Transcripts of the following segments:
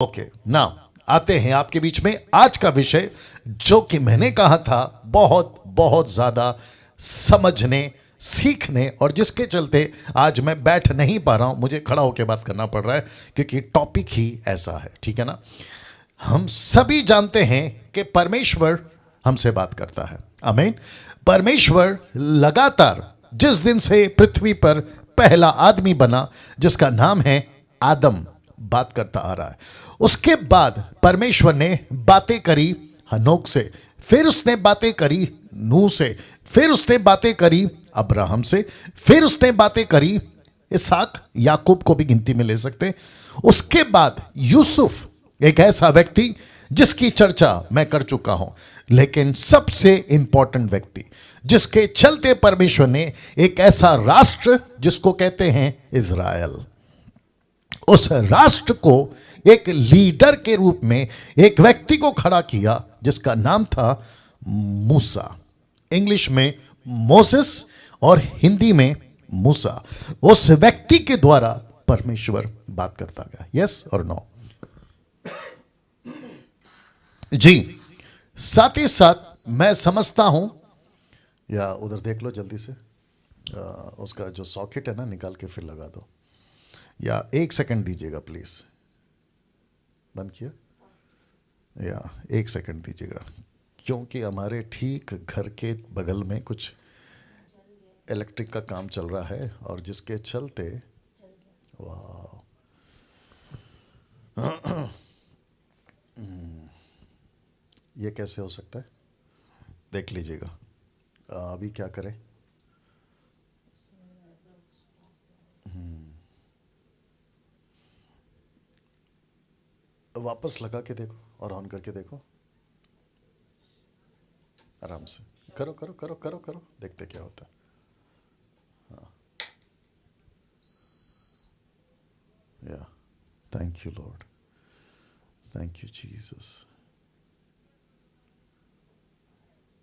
Okay ना आते हैं आपके बीच में आज का विषय जो कि मैंने कहा था बहुत बहुत ज्यादा समझने सीखने और जिसके चलते आज मैं बैठ नहीं पा रहा हूं, मुझे खड़ा होकर बात करना पड़ रहा है क्योंकि टॉपिक ही ऐसा है। ठीक है ना। हम सभी जानते हैं कि परमेश्वर हमसे बात करता है। आमीन। परमेश्वर लगातार जिस दिन से पृथ्वी पर पहला आदमी बना जिसका नाम है आदम, बात करता आ रहा है। उसके बाद परमेश्वर ने बातें करी हनोक से, फिर उसने बातें करी नूह से, फिर उसने बातें करी अब्राहम से, फिर उसने बातें करी इसहाक, याकूब को भी गिनती में ले सकते। उसके बाद यूसुफ, एक ऐसा व्यक्ति जिसकी चर्चा मैं कर चुका हूं, लेकिन सबसे इंपॉर्टेंट व्यक्ति जिसके चलते परमेश्वर ने एक ऐसा राष्ट्र जिसको कहते हैं इज़राइल, उस राष्ट्र को एक लीडर के रूप में एक व्यक्ति को खड़ा किया जिसका नाम था मूसा। इंग्लिश में मोसेस और हिंदी में मूसा। उस व्यक्ति के द्वारा परमेश्वर बात करता गया। यस और नो जी। साथ ही साथ मैं समझता हूं, या उधर देख लो जल्दी से, उसका जो सॉकेट है ना निकाल के फिर लगा दो, या 1 सेकंड दीजिएगा प्लीज। बंद किया? या 1 सेकंड दीजिएगा क्योंकि हमारे ठीक घर के बगल में कुछ इलेक्ट्रिक का काम चल रहा है और जिसके चलते वाह ये कैसे हो सकता है, देख लीजिएगा। अभी क्या करें? वापस लगा के देखो और ऑन करके देखो। आराम से करो करो करो करो करो, देखते क्या होता है। हाँ, या thank you Lord, thank you Jesus.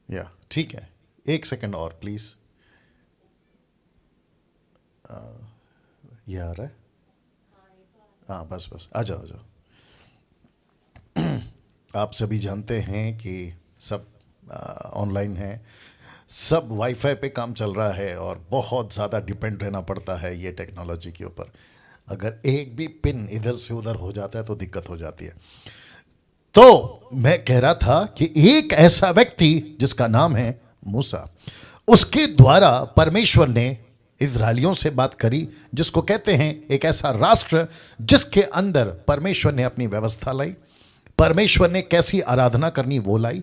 या ठीक है, 1 सेकंड और प्लीज। ये आ रहा है? हाँ बस बस, आ जाओ आ जाओ। आप सभी जानते हैं कि सब ऑनलाइन है, सब वाईफाई पे काम चल रहा है और बहुत ज़्यादा डिपेंड रहना पड़ता है ये टेक्नोलॉजी के ऊपर। अगर एक भी पिन इधर से उधर हो जाता है तो दिक्कत हो जाती है। तो मैं कह रहा था कि एक ऐसा व्यक्ति जिसका नाम है मूसा, उसके द्वारा परमेश्वर ने इज़राइलियों से बात करी, जिसको कहते हैं एक ऐसा राष्ट्र जिसके अंदर परमेश्वर ने अपनी व्यवस्था लाई, परमेश्वर ने कैसी आराधना करनी वो लाई,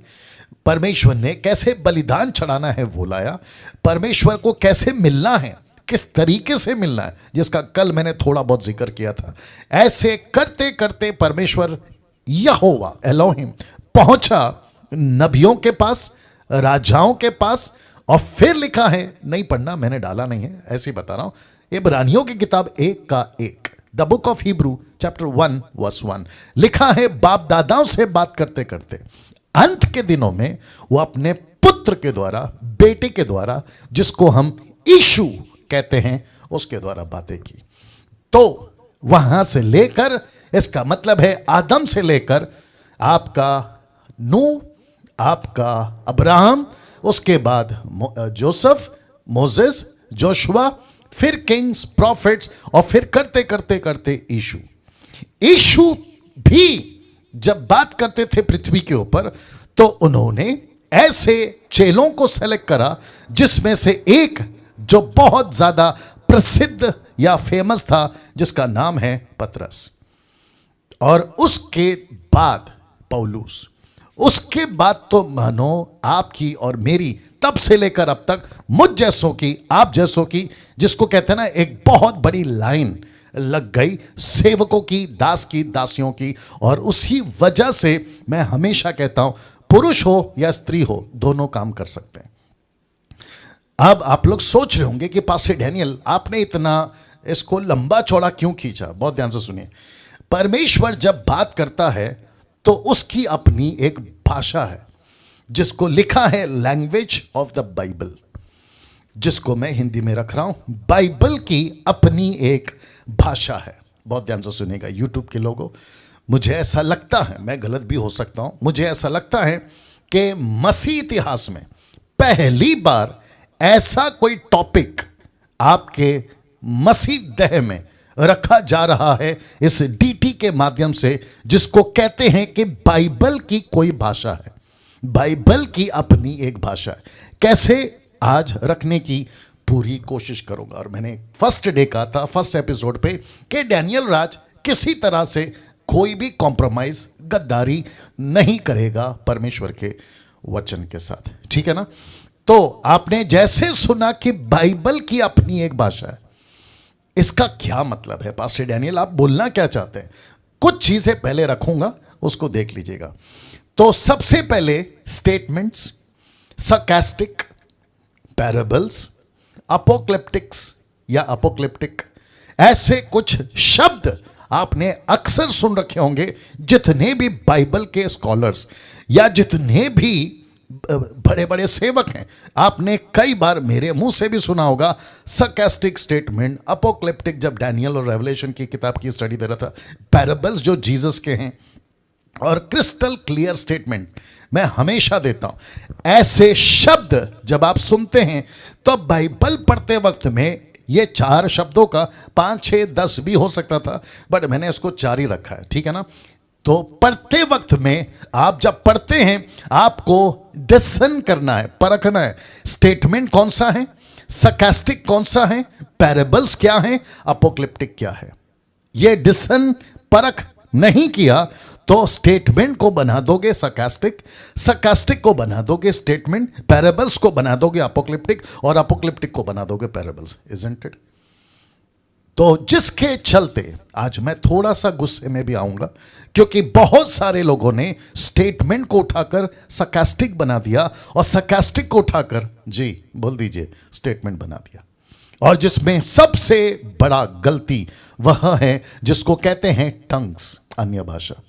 परमेश्वर ने कैसे बलिदान चढ़ाना है वो लाया, परमेश्वर को कैसे मिलना है, किस तरीके से मिलना है, जिसका कल मैंने थोड़ा बहुत जिक्र किया था। ऐसे करते करते परमेश्वर यहोवा एलोहिम पहुंचा नबियों के पास, राजाओं के पास, और फिर लिखा है, नहीं पढ़ना, मैंने डाला नहीं है, ऐसे ही बता रहा हूं। इब्रानियों की किताब 1 का 1, the book of Hebrew chapter 1 verse 1 लिखा है, बाप दादाओं से बात करते करते अंत के दिनों में वो अपने पुत्र के द्वारा, बेटे के द्वारा, जिसको हम यीशु कहते हैं, उसके द्वारा बातें की। तो वहां से लेकर, इसका मतलब है आदम से लेकर आपका नूह, आपका अब्राहम, उसके बाद जोसेफ, मोसेस, जोशुआ, फिर किंग्स, प्रॉफिट्स, और फिर करते करते करते यीशु। यीशु भी जब बात करते थे पृथ्वी के ऊपर तो उन्होंने ऐसे चेलों को सेलेक्ट करा जिसमें से एक जो बहुत ज्यादा प्रसिद्ध या फेमस था, जिसका नाम है पतरस, और उसके बाद पौलुस। उसके बाद तो मानो आपकी और मेरी तब से लेकर अब तक मुझ जैसों की, आप जैसों की, जिसको कहते हैं ना, एक बहुत बड़ी लाइन लग गई सेवकों की, दास की, दासियों की। और उसी वजह से मैं हमेशा कहता हूं, पुरुष हो या स्त्री हो, दोनों काम कर सकते हैं। अब आप लोग सोच रहे होंगे कि पास्टर डैनियल आपने इतना इसको लंबा चौड़ा क्यों खींचा। बहुत ध्यान से सुनिए। परमेश्वर जब बात करता है तो उसकी अपनी एक भाषा है, जिसको लिखा है लैंग्वेज ऑफ द बाइबल, जिसको मैं हिंदी में रख रहा हूं। बाइबल की अपनी एक भाषा है। बहुत ध्यान से सुनिएगा यूट्यूब के लोगों, मुझे ऐसा लगता है, मैं गलत भी हो सकता हूं, मुझे ऐसा लगता है कि मसीह इतिहास में पहली बार ऐसा कोई टॉपिक आपके मसीह देह में रखा जा रहा है इस डीटी के माध्यम से, जिसको कहते हैं कि बाइबल की कोई भाषा है, बाइबल की अपनी एक भाषा है। कैसे आज रखने की पूरी कोशिश करूंगा। और मैंने फर्स्ट डे कहा था, फर्स्ट एपिसोड पे, कि डैनियल राज किसी तरह से कोई भी कॉम्प्रोमाइज, गद्दारी नहीं करेगा परमेश्वर के वचन के साथ, ठीक है ना। तो आपने जैसे सुना कि बाइबल की अपनी एक भाषा है, इसका क्या मतलब है पास्टर डैनियल, आप बोलना क्या चाहते हैं? कुछ चीजें पहले रखूंगा, उसको देख लीजिएगा। तो सबसे पहले स्टेटमेंट्स, sarcastic, पैराबल्स, अपोक्लिप्टिक्स या अपोक्लिप्टिक, ऐसे कुछ शब्द आपने अक्सर सुन रखे होंगे। जितने भी बाइबल के स्कॉलर्स या जितने भी बड़े बड़े सेवक हैं, आपने कई बार मेरे मुंह से भी सुना होगा sarcastic स्टेटमेंट, अपोक्लिप्टिक जब डैनियल और रेवलेशन की किताब की स्टडी दे रहा था, पैराबल्स जो जीसस के हैं, और क्रिस्टल क्लियर स्टेटमेंट मैं हमेशा देता हूं। ऐसे शब्द जब आप सुनते हैं तो बाइबल पढ़ते वक्त में ये 4 शब्दों का 5, 6, 10 भी हो सकता था, बट मैंने इसको 4 ही रखा है, ठीक है ना। तो पढ़ते वक्त में आप जब पढ़ते हैं, आपको डिस्कशन करना है, परखना है, स्टेटमेंट कौन सा है, sarcastic कौन सा है, पैराबल्स क्या है, अपोक्लिप्टिक क्या है। ये डिस्कशन परख नहीं किया तो स्टेटमेंट को बना दोगे sarcastic को बना दोगे स्टेटमेंट, पैराबल्स को बना दोगे अपोक्लिप्टिक, और अपोक्लिप्टिक को बना दोगे पैराबल्स, इजंट इट। तो जिसके चलते आज मैं थोड़ा सा गुस्से में भी आऊंगा, क्योंकि बहुत सारे लोगों ने स्टेटमेंट को उठाकर sarcastic बना दिया और sarcastic को उठाकर, जी बोल दीजिए, स्टेटमेंट बना दिया। और जिसमें सबसे बड़ा गलती वह है जिसको कहते हैं टंग्स, अन्य भाषा।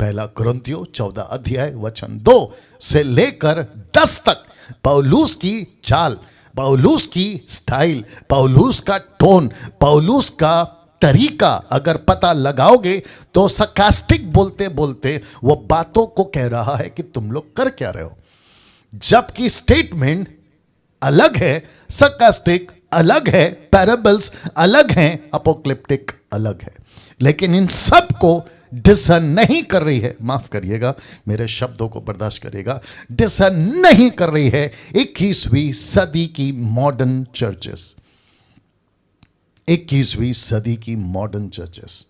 1 कुरिन्थियों 14 अध्याय वचन 2 से लेकर 10 तक पौलुस की चाल, पौलुस की स्टाइल, पौलुस का टोन, पौलुस का तरीका अगर पता लगाओगे तो sarcastic बोलते बोलते वो बातों को कह रहा है कि तुम लोग कर क्या रहे हो, जबकि स्टेटमेंट अलग है, sarcastic अलग है, पैराबल्स अलग हैं, अपोक्लिप्टिक अलग है। लेकिन इन सब को डिस्कशन नहीं कर रही है, माफ करिएगा मेरे शब्दों को बर्दाश्त करिएगा, डिस्कशन नहीं कर रही है 21वीं सदी की मॉडर्न चर्चेस, 21वीं सदी की मॉडर्न चर्चेस।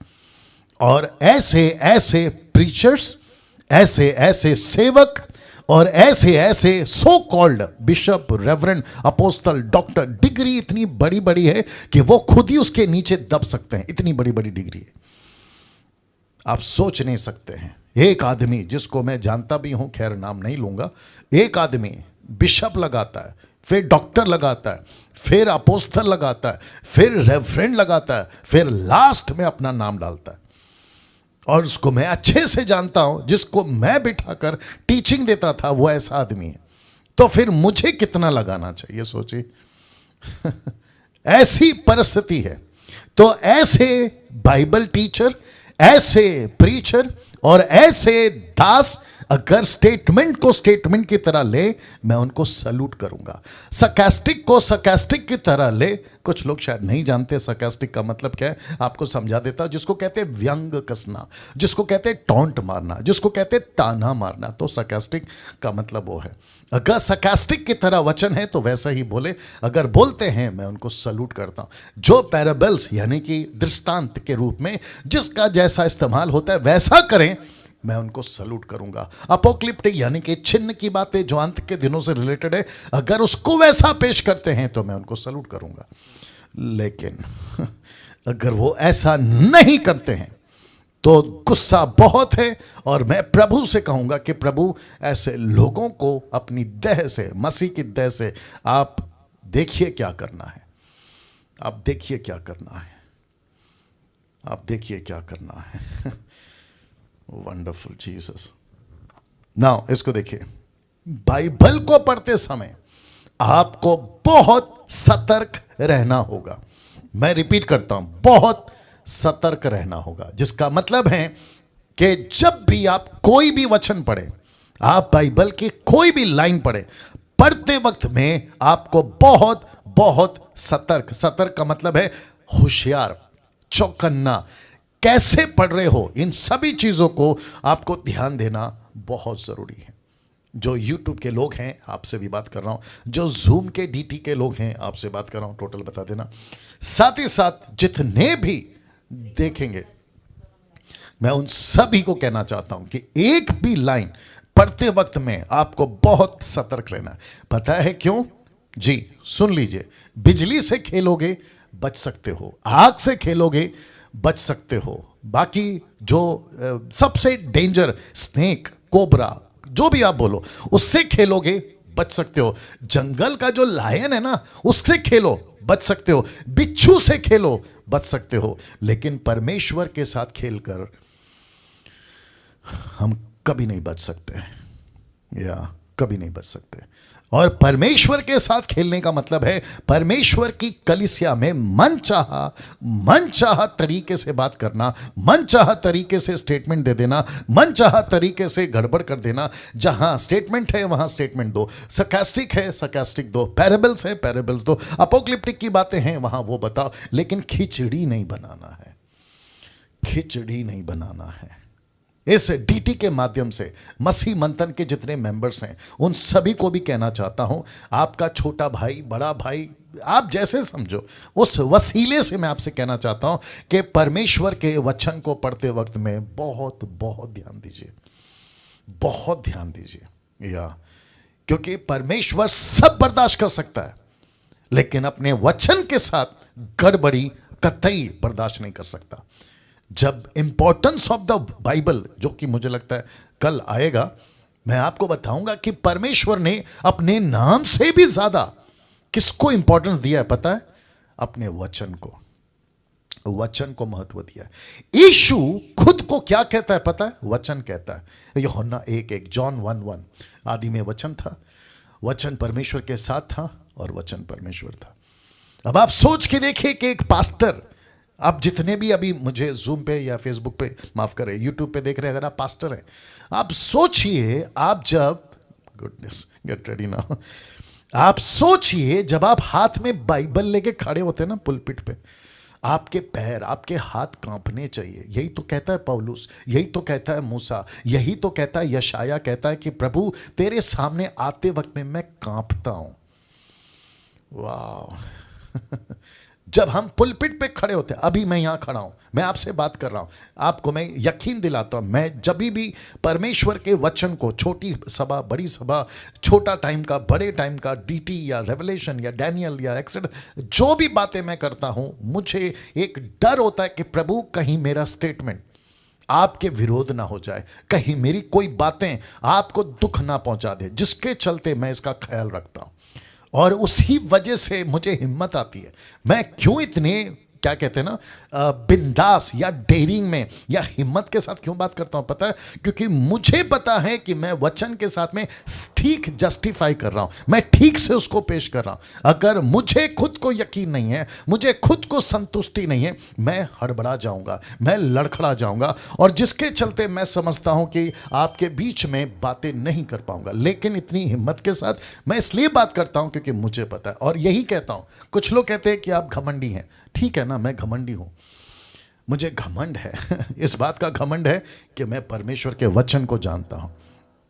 और ऐसे ऐसे प्रीचर्स, ऐसे ऐसे सेवक और ऐसे ऐसे so called bishop, reverend, apostle, doctor, degree इतनी बड़ी बड़ी है कि वो खुद ही उसके नीचे दब सकते हैं, इतनी बड़ी बड़ी डिग्री है, आप सोच नहीं सकते हैं। एक आदमी जिसको मैं जानता भी हूं, खैर नाम नहीं लूंगा, एक आदमी बिशप लगाता है, फिर डॉक्टर लगाता है, फिर अपोस्टल लगाता है, फिर रेवरेंड लगाता है, फिर लास्ट में अपना नाम डालता है। और उसको मैं अच्छे से जानता हूं, जिसको मैं बिठाकर टीचिंग देता था वो ऐसा आदमी है। तो फिर मुझे कितना लगाना चाहिए, सोचिए। ऐसी परिस्थिति है। तो ऐसे बाइबल टीचर, ऐसे प्रीचर और ऐसे दास अगर स्टेटमेंट को स्टेटमेंट की तरह ले, मैं उनको सैल्यूट करूंगा। sarcastic को sarcastic की तरह ले, कुछ लोग शायद नहीं जानते sarcastic का मतलब क्या है, आपको समझा देता हूं। जिसको कहते हैं व्यंग कसना, जिसको कहते हैं टॉन्ट मारना, जिसको कहते हैं ताना मारना, तो sarcastic का मतलब वो है। अगर sarcastic की तरह वचन है तो वैसा ही बोले, अगर बोलते हैं मैं उनको सैल्यूट करता हूं। जो पैराबल्स यानी कि दृष्टांत के रूप में जिसका जैसा इस्तेमाल होता है वैसा करें, मैं उनको सैल्यूट करूंगा। अपोक्लिप्टिक यानी कि चिन्ह की बातें जो अंत के दिनों से रिलेटेड है, अगर उसको वैसा पेश करते हैं तो मैं उनको सैल्यूट करूंगा। लेकिन अगर वो ऐसा नहीं करते हैं तो गुस्सा बहुत है। और मैं प्रभु से कहूंगा कि प्रभु ऐसे लोगों को अपनी देह से, मसीह की देह से, आप देखिए क्या करना है, आप देखिए क्या करना है, आप देखिए क्या करना है। Wonderful Jesus. नाउ इसको देखिए, बाइबल को पढ़ते समय आपको बहुत सतर्क रहना होगा। मैं रिपीट करता हूं, बहुत सतर्क रहना होगा, जिसका मतलब है कि जब भी आप कोई भी वचन पढ़े, आप बाइबल की कोई भी लाइन पढ़े, पढ़ते वक्त में आपको बहुत बहुत सतर्क का मतलब है होशियार, चौकन्ना, कैसे पढ़ रहे हो, इन सभी चीजों को आपको ध्यान देना बहुत जरूरी है। जो YouTube के लोग हैं आपसे भी बात कर रहा हूं, जो Zoom के DT के लोग हैं आपसे बात कर रहा हूं, टोटल बता देना। साथ ही साथ जितने भी देखेंगे, मैं उन सभी को कहना चाहता हूं कि एक भी लाइन पढ़ते वक्त में आपको बहुत सतर्क रहना है। पता है क्यों जी? सुन लीजिए, बिजली से खेलोगे बच सकते हो, आग से खेलोगे बच सकते हो, बाकी जो सबसे डेंजर स्नेक, कोबरा, जो भी आप बोलो, उससे खेलोगे बच सकते हो। जंगल का जो लायन है ना, उससे खेलो बच सकते हो, बिच्छू से खेलो बच सकते हो, लेकिन परमेश्वर के साथ खेलकर हम कभी नहीं बच सकते, या कभी नहीं बच सकते। और परमेश्वर के साथ खेलने का मतलब है परमेश्वर की कलीसिया में मनचाहा तरीके से बात करना, मनचाहा तरीके से स्टेटमेंट दे देना, मनचाहा तरीके से गड़बड़ कर देना। जहां स्टेटमेंट है वहां स्टेटमेंट दो, सरकास्टिक है सरकास्टिक दो, पैराबल्स है पैराबल्स दो, अपोक्लिप्टिक की बातें हैं वहां वो बताओ, लेकिन खिचड़ी नहीं बनाना है, खिचड़ी नहीं बनाना है। इस डीटी के माध्यम से मसीह मंथन के जितने मेंबर्स हैं उन सभी को भी कहना चाहता हूं, आपका छोटा भाई, बड़ा भाई, आप जैसे समझो, उस वसीले से मैं आपसे कहना चाहता हूं कि परमेश्वर के वचन को पढ़ते वक्त में बहुत बहुत ध्यान दीजिए, बहुत ध्यान दीजिए। या क्योंकि परमेश्वर सब बर्दाश्त कर सकता है, लेकिन अपने वचन के साथ गड़बड़ी कतई बर्दाश्त नहीं कर सकता। जब इंपॉर्टेंस ऑफ द बाइबल, जो कि मुझे लगता है कल आएगा, मैं आपको बताऊंगा कि परमेश्वर ने अपने नाम से भी ज्यादा किसको इंपॉर्टेंस दिया है पता है? अपने वचन को, वचन को महत्व दिया है। यीशु खुद को क्या कहता है पता है? वचन कहता है। यूहन्ना 1:1, जॉन 1:1, आदि में वचन था, वचन परमेश्वर के साथ था और वचन परमेश्वर था। अब आप सोच के देखिए कि एक पास्टर, आप जितने भी अभी मुझे जूम पे या फेसबुक पे, माफ करें, यूट्यूब पे देख रहे हैं, अगर आप पास्टर हैं, आप सोचिए, आप जब, गुडनेस गेट रेडी नाउ, आप सोचिए जब आप हाथ में बाइबल लेके खड़े होते हैं ना पुलपिट पे, आपके पैर, आपके हाथ कांपने चाहिए। यही तो कहता है पौलुस, यही तो कहता है मूसा, यही तो कहता है यशाया, कहता है कि प्रभु तेरे सामने आते वक्त में मैं कांपता हूं। वाह जब हम पुलपिट पे खड़े होते हैं, अभी मैं यहां खड़ा हूं, मैं आपसे बात कर रहा हूं, आपको मैं यकीन दिलाता हूं, मैं जब भी परमेश्वर के वचन को, छोटी सभा, बड़ी सभा, छोटा टाइम का, बड़े टाइम का, डीटी या रेवलेशन या डैनियल या एक्सेट्रा, जो भी बातें मैं करता हूं, मुझे एक डर होता है कि प्रभु कहीं मेरा स्टेटमेंट आपके विरोध ना हो जाए, कहीं मेरी कोई बातें आपको दुख ना पहुंचा दे, जिसके चलते मैं इसका ख्याल रखता हूं। और उसी वजह से मुझे हिम्मत आती है। मैं क्यों इतने, क्या कहते हैं ना, बिंदास या डेयरिंग में या हिम्मत के साथ क्यों बात करता हूं पता है? क्योंकि मुझे पता है कि मैं वचन के साथ में ठीक जस्टिफाई कर रहा हूं, मैं ठीक से उसको पेश कर रहा हूं। अगर मुझे खुद को यकीन नहीं है, मुझे खुद को संतुष्टि नहीं है, मैं हड़बड़ा जाऊंगा, मैं लड़खड़ा जाऊंगा, और जिसके चलते मैं समझता हूं कि आपके बीच में बातें नहीं कर पाऊंगा। लेकिन इतनी हिम्मत के साथ मैं इसलिए बात करता हूं क्योंकि मुझे पता है, और यही कहता हूं। कुछ लोग कहते हैं कि आप घमंडी हैं, ठीक है ना, मैं घमंडी हूं, मुझे घमंड है इस बात का घमंड है कि मैं परमेश्वर के वचन को जानता हूं।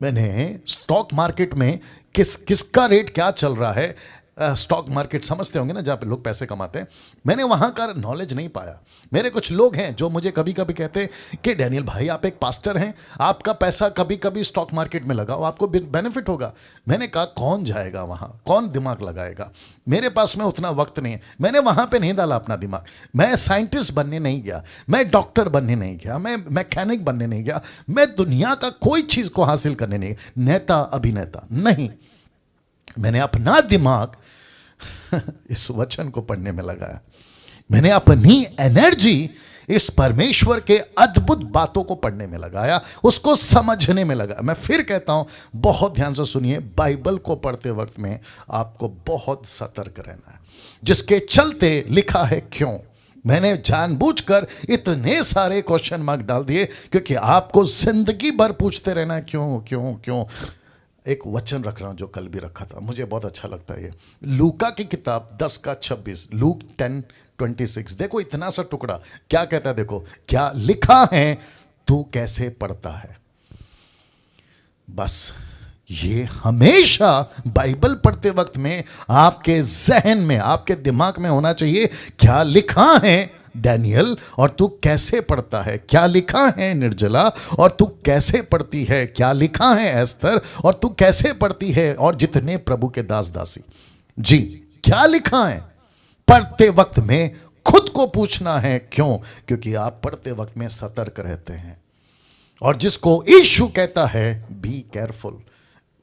मैंने स्टॉक मार्केट में किसका रेट क्या चल रहा है, स्टॉक मार्केट समझते होंगे ना, जहाँ पे लोग पैसे कमाते हैं, मैंने वहाँ का नॉलेज नहीं पाया। मेरे कुछ लोग हैं जो मुझे कभी कभी कहते हैं कि डैनियल भाई आप एक पास्टर हैं, आपका पैसा कभी कभी स्टॉक मार्केट में लगाओ, आपको बेनिफिट होगा। मैंने कहा कौन जाएगा वहाँ, कौन दिमाग लगाएगा, मेरे पास में उतना वक्त नहीं है, मैंने वहाँ पर नहीं डाला अपना दिमाग। मैं साइंटिस्ट बनने नहीं गया, मैं डॉक्टर बनने नहीं गया, मैं मैकेनिक बनने नहीं गया, मैं दुनिया का कोई चीज़ को हासिल करने नहीं, नेता अभिनेता नहीं, मैंने अपना दिमाग इस वचन को पढ़ने में लगाया, मैंने अपनी एनर्जी इस परमेश्वर के अद्भुत बातों को पढ़ने में लगाया, उसको समझने में लगा। मैं फिर कहता हूं, बहुत ध्यान से सुनिए, बाइबल को पढ़ते वक्त में आपको बहुत सतर्क रहना है, जिसके चलते लिखा है क्यों, मैंने जानबूझकर इतने सारे क्वेश्चन मार्क डाल दिए क्योंकि आपको जिंदगी भर पूछते रहना क्यों क्यों क्यों। एक वचन रख रहा हूं जो कल भी रखा था, मुझे बहुत अच्छा लगता है ये। लूका की किताब 10:26, लूक 10:26। देखो इतना सा टुकड़ा क्या कहता है, देखो क्या लिखा है, तू कैसे पढ़ता है। बस ये हमेशा बाइबल पढ़ते वक्त में आपके जहन में, आपके दिमाग में होना चाहिए, क्या लिखा है डैनियल और तू कैसे पढ़ता है, क्या लिखा है निर्जला और तू कैसे पढ़ती है, क्या लिखा है एस्तर और तू कैसे पढ़ती है, और जितने प्रभु के दास दासी जी, क्या लिखा है। पढ़ते वक्त में खुद को पूछना है क्यों, क्योंकि आप पढ़ते वक्त में सतर्क रहते हैं। और जिसको यीशु कहता है बी केयरफुल,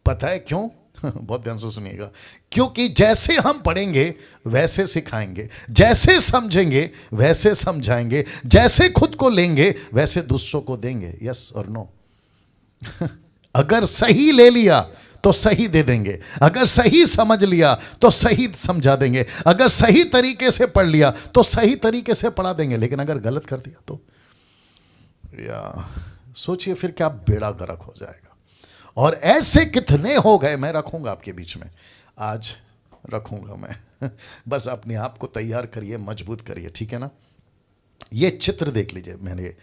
पता है क्यों? बहुत ध्यान से सुनिएगा, क्योंकि जैसे हम पढ़ेंगे वैसे सिखाएंगे, जैसे समझेंगे वैसे समझाएंगे, जैसे खुद को लेंगे वैसे दूसरों को देंगे। यस और नो? अगर सही ले लिया तो सही दे देंगे, अगर सही समझ लिया तो सही समझा देंगे, अगर सही तरीके से पढ़ लिया तो सही तरीके से पढ़ा देंगे, लेकिन अगर गलत कर दिया तो या सोचिए फिर क्या बेड़ा गर्क हो जाएगा। और ऐसे कितने हो गए, मैं रखूंगा आपके बीच में, आज रखूंगा मैं। बस अपने आप को तैयार करिए, मजबूत करिए, ठीक है ना। ये चित्र देख लीजिए, मैंने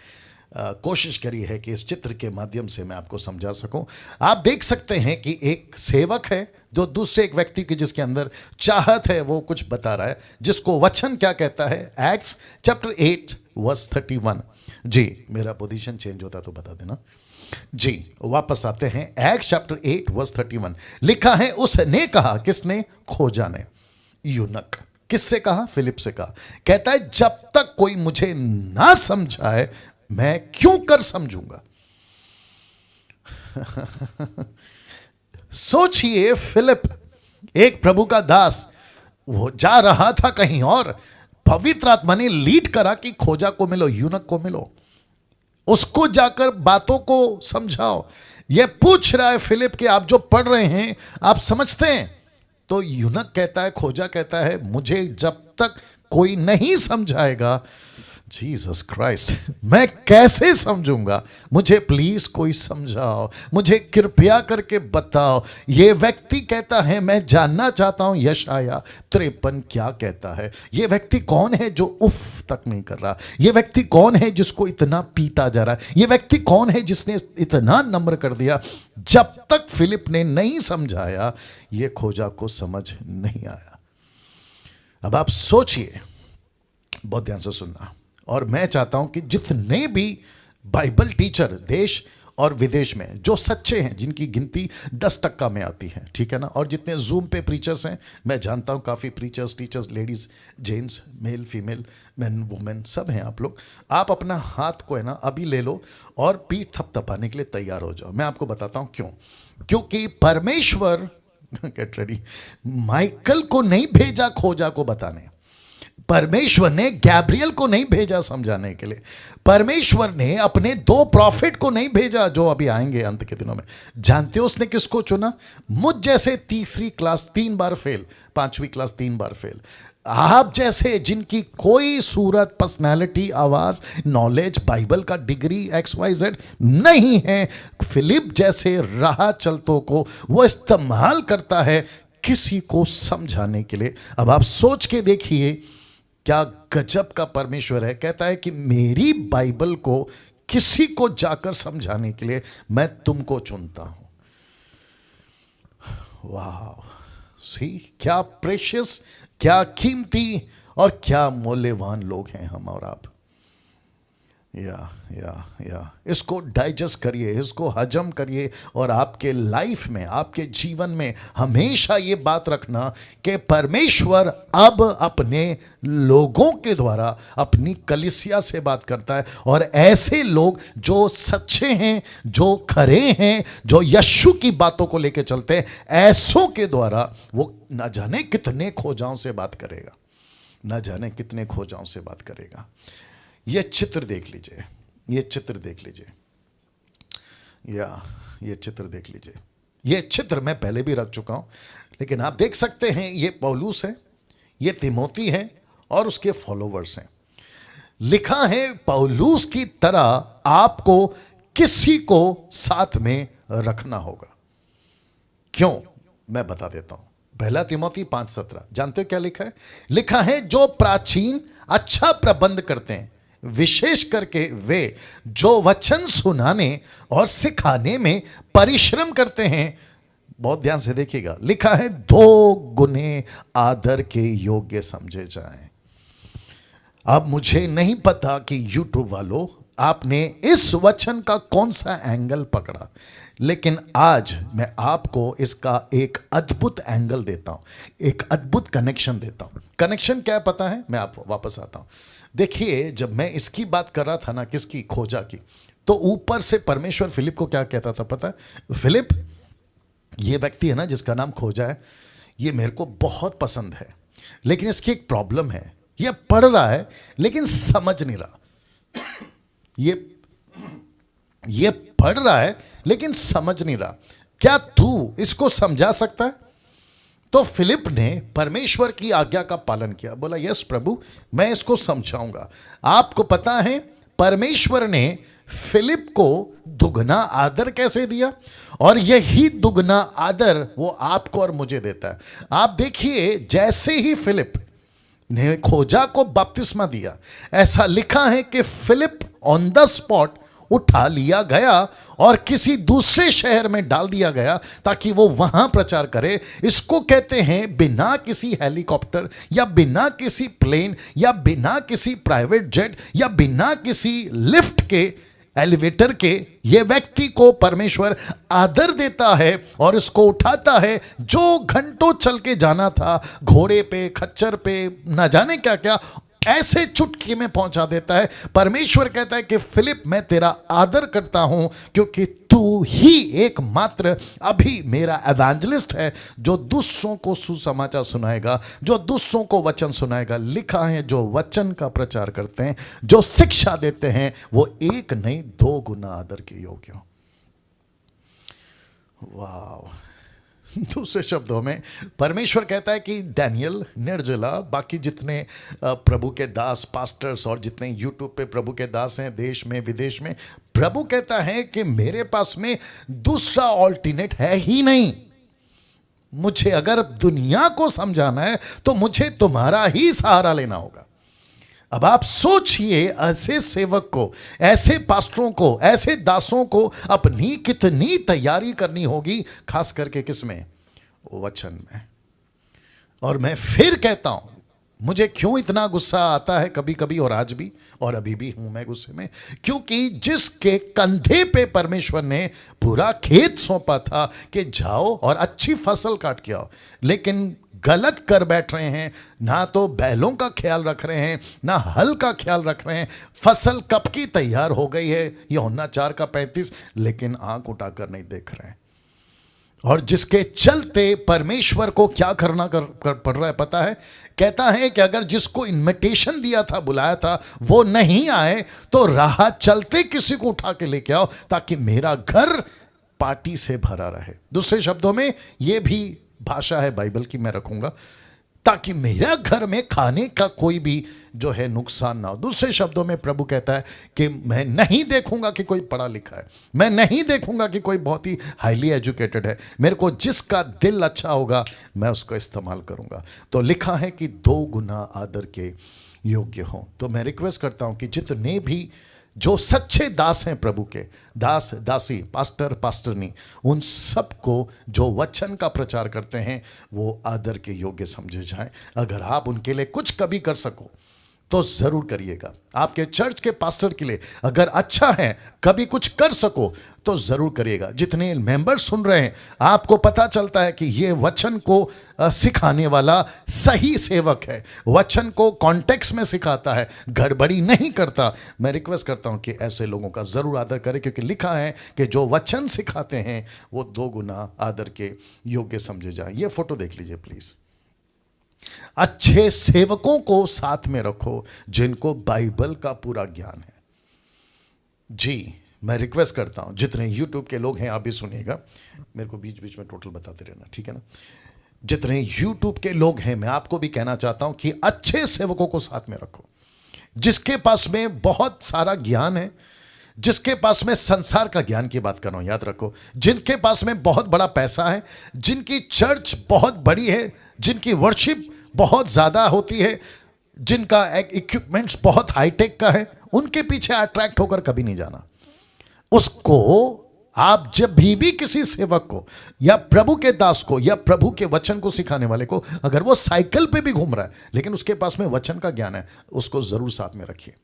कोशिश करी है कि इस चित्र के माध्यम से मैं आपको समझा सकूं। आप देख सकते हैं कि एक सेवक है जो दूसरे एक व्यक्ति की जिसके अंदर चाहत है वो कुछ बता रहा है, जिसको वचन क्या कहता है, एक्ट्स चैप्टर 8:31। जी मेरा पोजीशन चेंज होता तो बता देना जी। वापस आते हैं, एक्ट्स चैप्टर 8:31 लिखा है, उसने कहा, किसने? खोजा ने, यूनक। किससे कहा? फिलिप से कहा। कहता है जब तक कोई मुझे ना समझाए मैं क्यों कर समझूंगा। सोचिए, फिलिप एक प्रभु का दास, वो जा रहा था कहीं और, पवित्र आत्मा ने लीड करा कि खोजा को मिलो, यूनक को मिलो, उसको जाकर बातों को समझाओ। यह पूछ रहा है फिलिप कि आप जो पढ़ रहे हैं आप समझते हैं? तो यूनक कहता है, खोजा कहता है, मुझे जब तक कोई नहीं समझाएगा, जीसस क्राइस्ट, मैं कैसे समझूंगा? मुझे प्लीज कोई समझाओ, मुझे कृपया करके बताओ। ये व्यक्ति कहता है मैं जानना चाहता हूं यशाया 53 क्या कहता है। ये व्यक्ति कौन है जो उफ तक नहीं कर रहा? ये व्यक्ति कौन है जिसको इतना पीटा जा रहा है? ये व्यक्ति कौन है जिसने इतना नम्र कर दिया? जब तक फिलिप ने नहीं समझाया ये खोजा को समझ नहीं आया। अब आप सोचिए, बहुत ध्यान से सुनना, और मैं चाहता हूं कि जितने भी बाइबल टीचर देश और विदेश में जो सच्चे हैं, जिनकी गिनती 10% में आती है, ठीक है ना, और जितने जूम पे प्रीचर्स हैं, मैं जानता हूं काफ़ी preachers, teachers, ladies, gents, male female, man women, सब हैं आप लोग। आप अपना हाथ को है ना अभी ले लो और पीठ थपथपाने के लिए तैयार हो जाओ। मैं आपको बताता हूँ क्यों। क्योंकि परमेश्वर गेट रेडी, माइकल को नहीं भेजा खोजा को बताने, परमेश्वर ने गैब्रियल को नहीं भेजा समझाने के लिए, परमेश्वर ने अपने 2 प्रॉफिट को नहीं भेजा जो अभी आएंगे अंत के दिनों में। जानते हो उसने किसको चुना? मुझ जैसे तीसरी क्लास 3 बार फेल, 5वीं क्लास 3 बार फेल, आप जैसे जिनकी कोई सूरत, पर्सनालिटी, आवाज, नॉलेज, बाइबल का डिग्री XYZ नहीं है, फिलिप जैसे राह चलतों को वो इस्तेमाल करता है किसी को समझाने के लिए। अब आप सोच के देखिए क्या गजब का परमेश्वर है। कहता है कि मेरी बाइबल को किसी को जाकर समझाने के लिए मैं तुमको चुनता हूं। वाह, सी क्या प्रेशियस, क्या कीमती और क्या मूल्यवान लोग हैं हम और आप। या इसको डाइजेस्ट करिए, इसको हजम करिए, और आपके लाइफ में, आपके जीवन में हमेशा ये बात रखना कि परमेश्वर अब अपने लोगों के द्वारा अपनी कलीसिया से बात करता है, और ऐसे लोग जो सच्चे हैं, जो खरे हैं, जो यीशु की बातों को लेकर चलते हैं, ऐसों के द्वारा वो न जाने कितने खोजाओं से बात करेगा, न जाने कितने खोजाओं से बात करेगा। ये चित्र देख लीजिए, ये चित्र देख लीजिए, ये चित्र देख लीजिए। ये चित्र मैं पहले भी रख चुका हूं, लेकिन आप देख सकते हैं ये पौलुस है, ये तिमोती है और उसके फॉलोवर्स हैं। लिखा है पौलुस की तरह आपको किसी को साथ में रखना होगा। क्यों, मैं बता देता हूं। पहला तिमोथी 5:17 जानते हो क्या लिखा है? लिखा है जो प्राचीन अच्छा प्रबंध करते हैं, विशेष करके वे जो वचन सुनाने और सिखाने में परिश्रम करते हैं, बहुत ध्यान से देखिएगा, लिखा है 2 गुने आदर के योग्य समझे जाएं। अब मुझे नहीं पता कि यूट्यूब वालों आपने इस वचन का कौन सा एंगल पकड़ा, लेकिन आज मैं आपको इसका एक अद्भुत एंगल देता हूं, एक अद्भुत कनेक्शन देता हूं। कनेक्शन क्या है पता है? मैं आप वापस आता हूं। देखिए, जब मैं इसकी बात कर रहा था ना, किसकी, खोजा की, तो ऊपर से परमेश्वर फिलिप को क्या कहता था पता है? फिलिप, ये व्यक्ति है ना जिसका नाम खोजा है, ये मेरे को बहुत पसंद है, लेकिन इसकी एक प्रॉब्लम है, ये पढ़ रहा है लेकिन समझ नहीं रहा। ये पढ़ रहा है लेकिन समझ नहीं रहा, क्या तू इसको समझा सकता है? तो फिलिप ने परमेश्वर की आज्ञा का पालन किया, बोला यस प्रभु, मैं इसको समझाऊंगा। आपको पता है परमेश्वर ने फिलिप को दुगना आदर कैसे दिया, और यही दुगना आदर वो आपको और मुझे देता है। आप देखिए, जैसे ही फिलिप ने खोजा को बपतिस्मा दिया, ऐसा लिखा है कि फिलिप ऑन द स्पॉट उठा लिया गया और किसी दूसरे शहर में डाल दिया गया ताकि वो वहां प्रचार करे। इसको कहते हैं बिना किसी हेलीकॉप्टर या बिना किसी प्लेन या बिना किसी प्राइवेट जेट या बिना किसी लिफ्ट के, एलिवेटर के, ये व्यक्ति को परमेश्वर आदर देता है और इसको उठाता है। जो घंटों चल के जाना था, घोड़े पे, खच्चर पे, ना जाने क्या क्या, ऐसे चुटकी में पहुंचा देता है। परमेश्वर कहता है कि फिलिप, मैं तेरा आदर करता हूं क्योंकि तू ही एकमात्र अभी मेरा एवेंजलिस्ट है जो दूसरों को सुसमाचार सुनाएगा, जो दूसरों को वचन सुनाएगा। लिखा है जो वचन का प्रचार करते हैं, जो शिक्षा देते हैं, वो 1 नहीं 2 गुना आदर के योग्य हो। वाह। दूसरे शब्दों में परमेश्वर कहता है कि डैनियल, निर्जला, बाकी जितने प्रभु के दास, पास्टर्स और जितने यूट्यूब पे प्रभु के दास हैं देश में विदेश में, प्रभु कहता है कि मेरे पास में दूसरा ऑल्टरनेट है ही नहीं। मुझे अगर दुनिया को समझाना है तो मुझे तुम्हारा ही सहारा लेना होगा। अब आप सोचिए, ऐसे सेवक को, ऐसे पास्टरों को, ऐसे दासों को अपनी कितनी तैयारी करनी होगी, खास करके किसमें? वचन में। और मैं फिर कहता हूं, मुझे क्यों इतना गुस्सा आता है कभी कभी, और आज भी, और अभी भी हूं मैं गुस्से में, क्योंकि जिसके कंधे पे परमेश्वर ने पूरा खेत सौंपा था कि जाओ और अच्छी फसल काट के आओ, लेकिन गलत कर बैठ रहे हैं। ना तो बैलों का ख्याल रख रहे हैं, ना हल का ख्याल रख रहे हैं। फसल कब की तैयार हो गई है, यूहन्ना 4:35, लेकिन आंख उठाकर नहीं देख रहे हैं। और जिसके चलते परमेश्वर को क्या करना पड़ रहा है पता है? कहता है कि अगर जिसको इन्विटेशन दिया था, बुलाया था, वो नहीं आए तो राह चलते किसी को उठा के लेके आओ ताकि मेरा घर पार्टी से भरा रहे। दूसरे शब्दों में, ये भी भाषा है बाइबल की, मैं रखूंगा ताकि मेरा घर में खाने का कोई भी जो है नुकसान ना हो। दूसरे शब्दों में प्रभु कहता है कि मैं नहीं देखूंगा कि कोई पढ़ा लिखा है, मैं नहीं देखूंगा कि कोई बहुत ही हाईली एजुकेटेड है, मेरे को जिसका दिल अच्छा होगा मैं उसको इस्तेमाल करूंगा। तो लिखा है कि 2 गुना आदर के योग्य हो। तो मैं रिक्वेस्ट करता हूं कि जितने भी जो सच्चे दास हैं प्रभु के, दास दासी, पास्टर पास्टरनी, उन सबको जो वचन का प्रचार करते हैं वो आदर के योग्य समझे जाएं। अगर आप उनके लिए कुछ कभी कर सको तो जरूर करिएगा। आपके चर्च के पास्टर के लिए अगर अच्छा है, कभी कुछ कर सको तो जरूर करिएगा। जितने मेंबर सुन रहे हैं, आपको पता चलता है कि ये वचन को सिखाने वाला सही सेवक है, वचन को कॉन्टेक्स्ट में सिखाता है, गड़बड़ी नहीं करता। मैं रिक्वेस्ट करता हूं कि ऐसे लोगों का जरूर आदर करें, क्योंकि लिखा है कि जो वचन सिखाते हैं वो 2 गुना आदर के योग्य समझे जाए। ये फोटो देख लीजिए प्लीज। अच्छे सेवकों को साथ में रखो जिनको बाइबल का पूरा ज्ञान है। जी, मैं रिक्वेस्ट करता हूं, जितने यूट्यूब के लोग हैं आप भी सुनिएगा, मेरे को बीच बीच में टोटल बताते रहना, ठीक है ना? जितने यूट्यूब के लोग हैं, मैं आपको भी कहना चाहता हूं कि अच्छे सेवकों को साथ में रखो। जिसके पास में बहुत सारा ज्ञान है, जिसके पास में संसार का ज्ञान की बात कर रहा हूं, याद रखो, जिनके पास में बहुत बड़ा पैसा है, जिनकी चर्च बहुत बड़ी है, जिनकी वर्शिप बहुत ज्यादा होती है, जिनका इक्विपमेंट्स बहुत हाईटेक का है, उनके पीछे अट्रैक्ट होकर कभी नहीं जाना। उसको आप जब भी किसी सेवक को या प्रभु के दास को या प्रभु के वचन को सिखाने वाले को, अगर वो साइकिल पे भी घूम रहा है लेकिन उसके पास में वचन का ज्ञान है, उसको जरूर साथ में रखिए।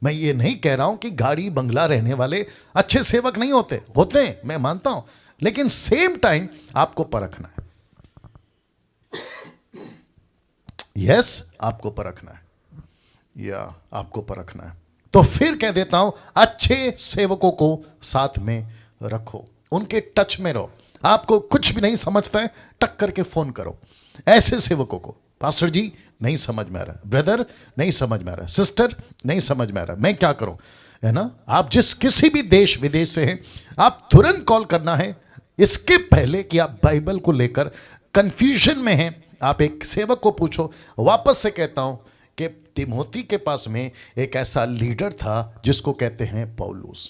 मैं ये नहीं कह रहा हूं कि गाड़ी बंगला रहने वाले अच्छे सेवक नहीं होते, होते हैं, मैं मानता हूं, लेकिन सेम टाइम आपको परखना है। यस, आपको परखना है, या आपको परखना है। तो फिर कह देता हूं, अच्छे सेवकों को साथ में रखो, उनके टच में रहो। आपको कुछ भी नहीं समझता है, टक करके फोन करो ऐसे सेवकों को, पास्टर जी नहीं समझ में आ रहा, ब्रदर नहीं समझ में आ रहा, सिस्टर नहीं समझ में आ रहा, मैं क्या करूं, है ना। आप जिस किसी भी देश विदेश से हैं, आप तुरंत कॉल करना है, इसके पहले कि आप बाइबल को लेकर कंफ्यूजन में हैं। आप एक सेवक को पूछो। वापस से कहता हूं कि तिमोथी के पास में एक ऐसा लीडर था जिसको कहते हैं पौलुस।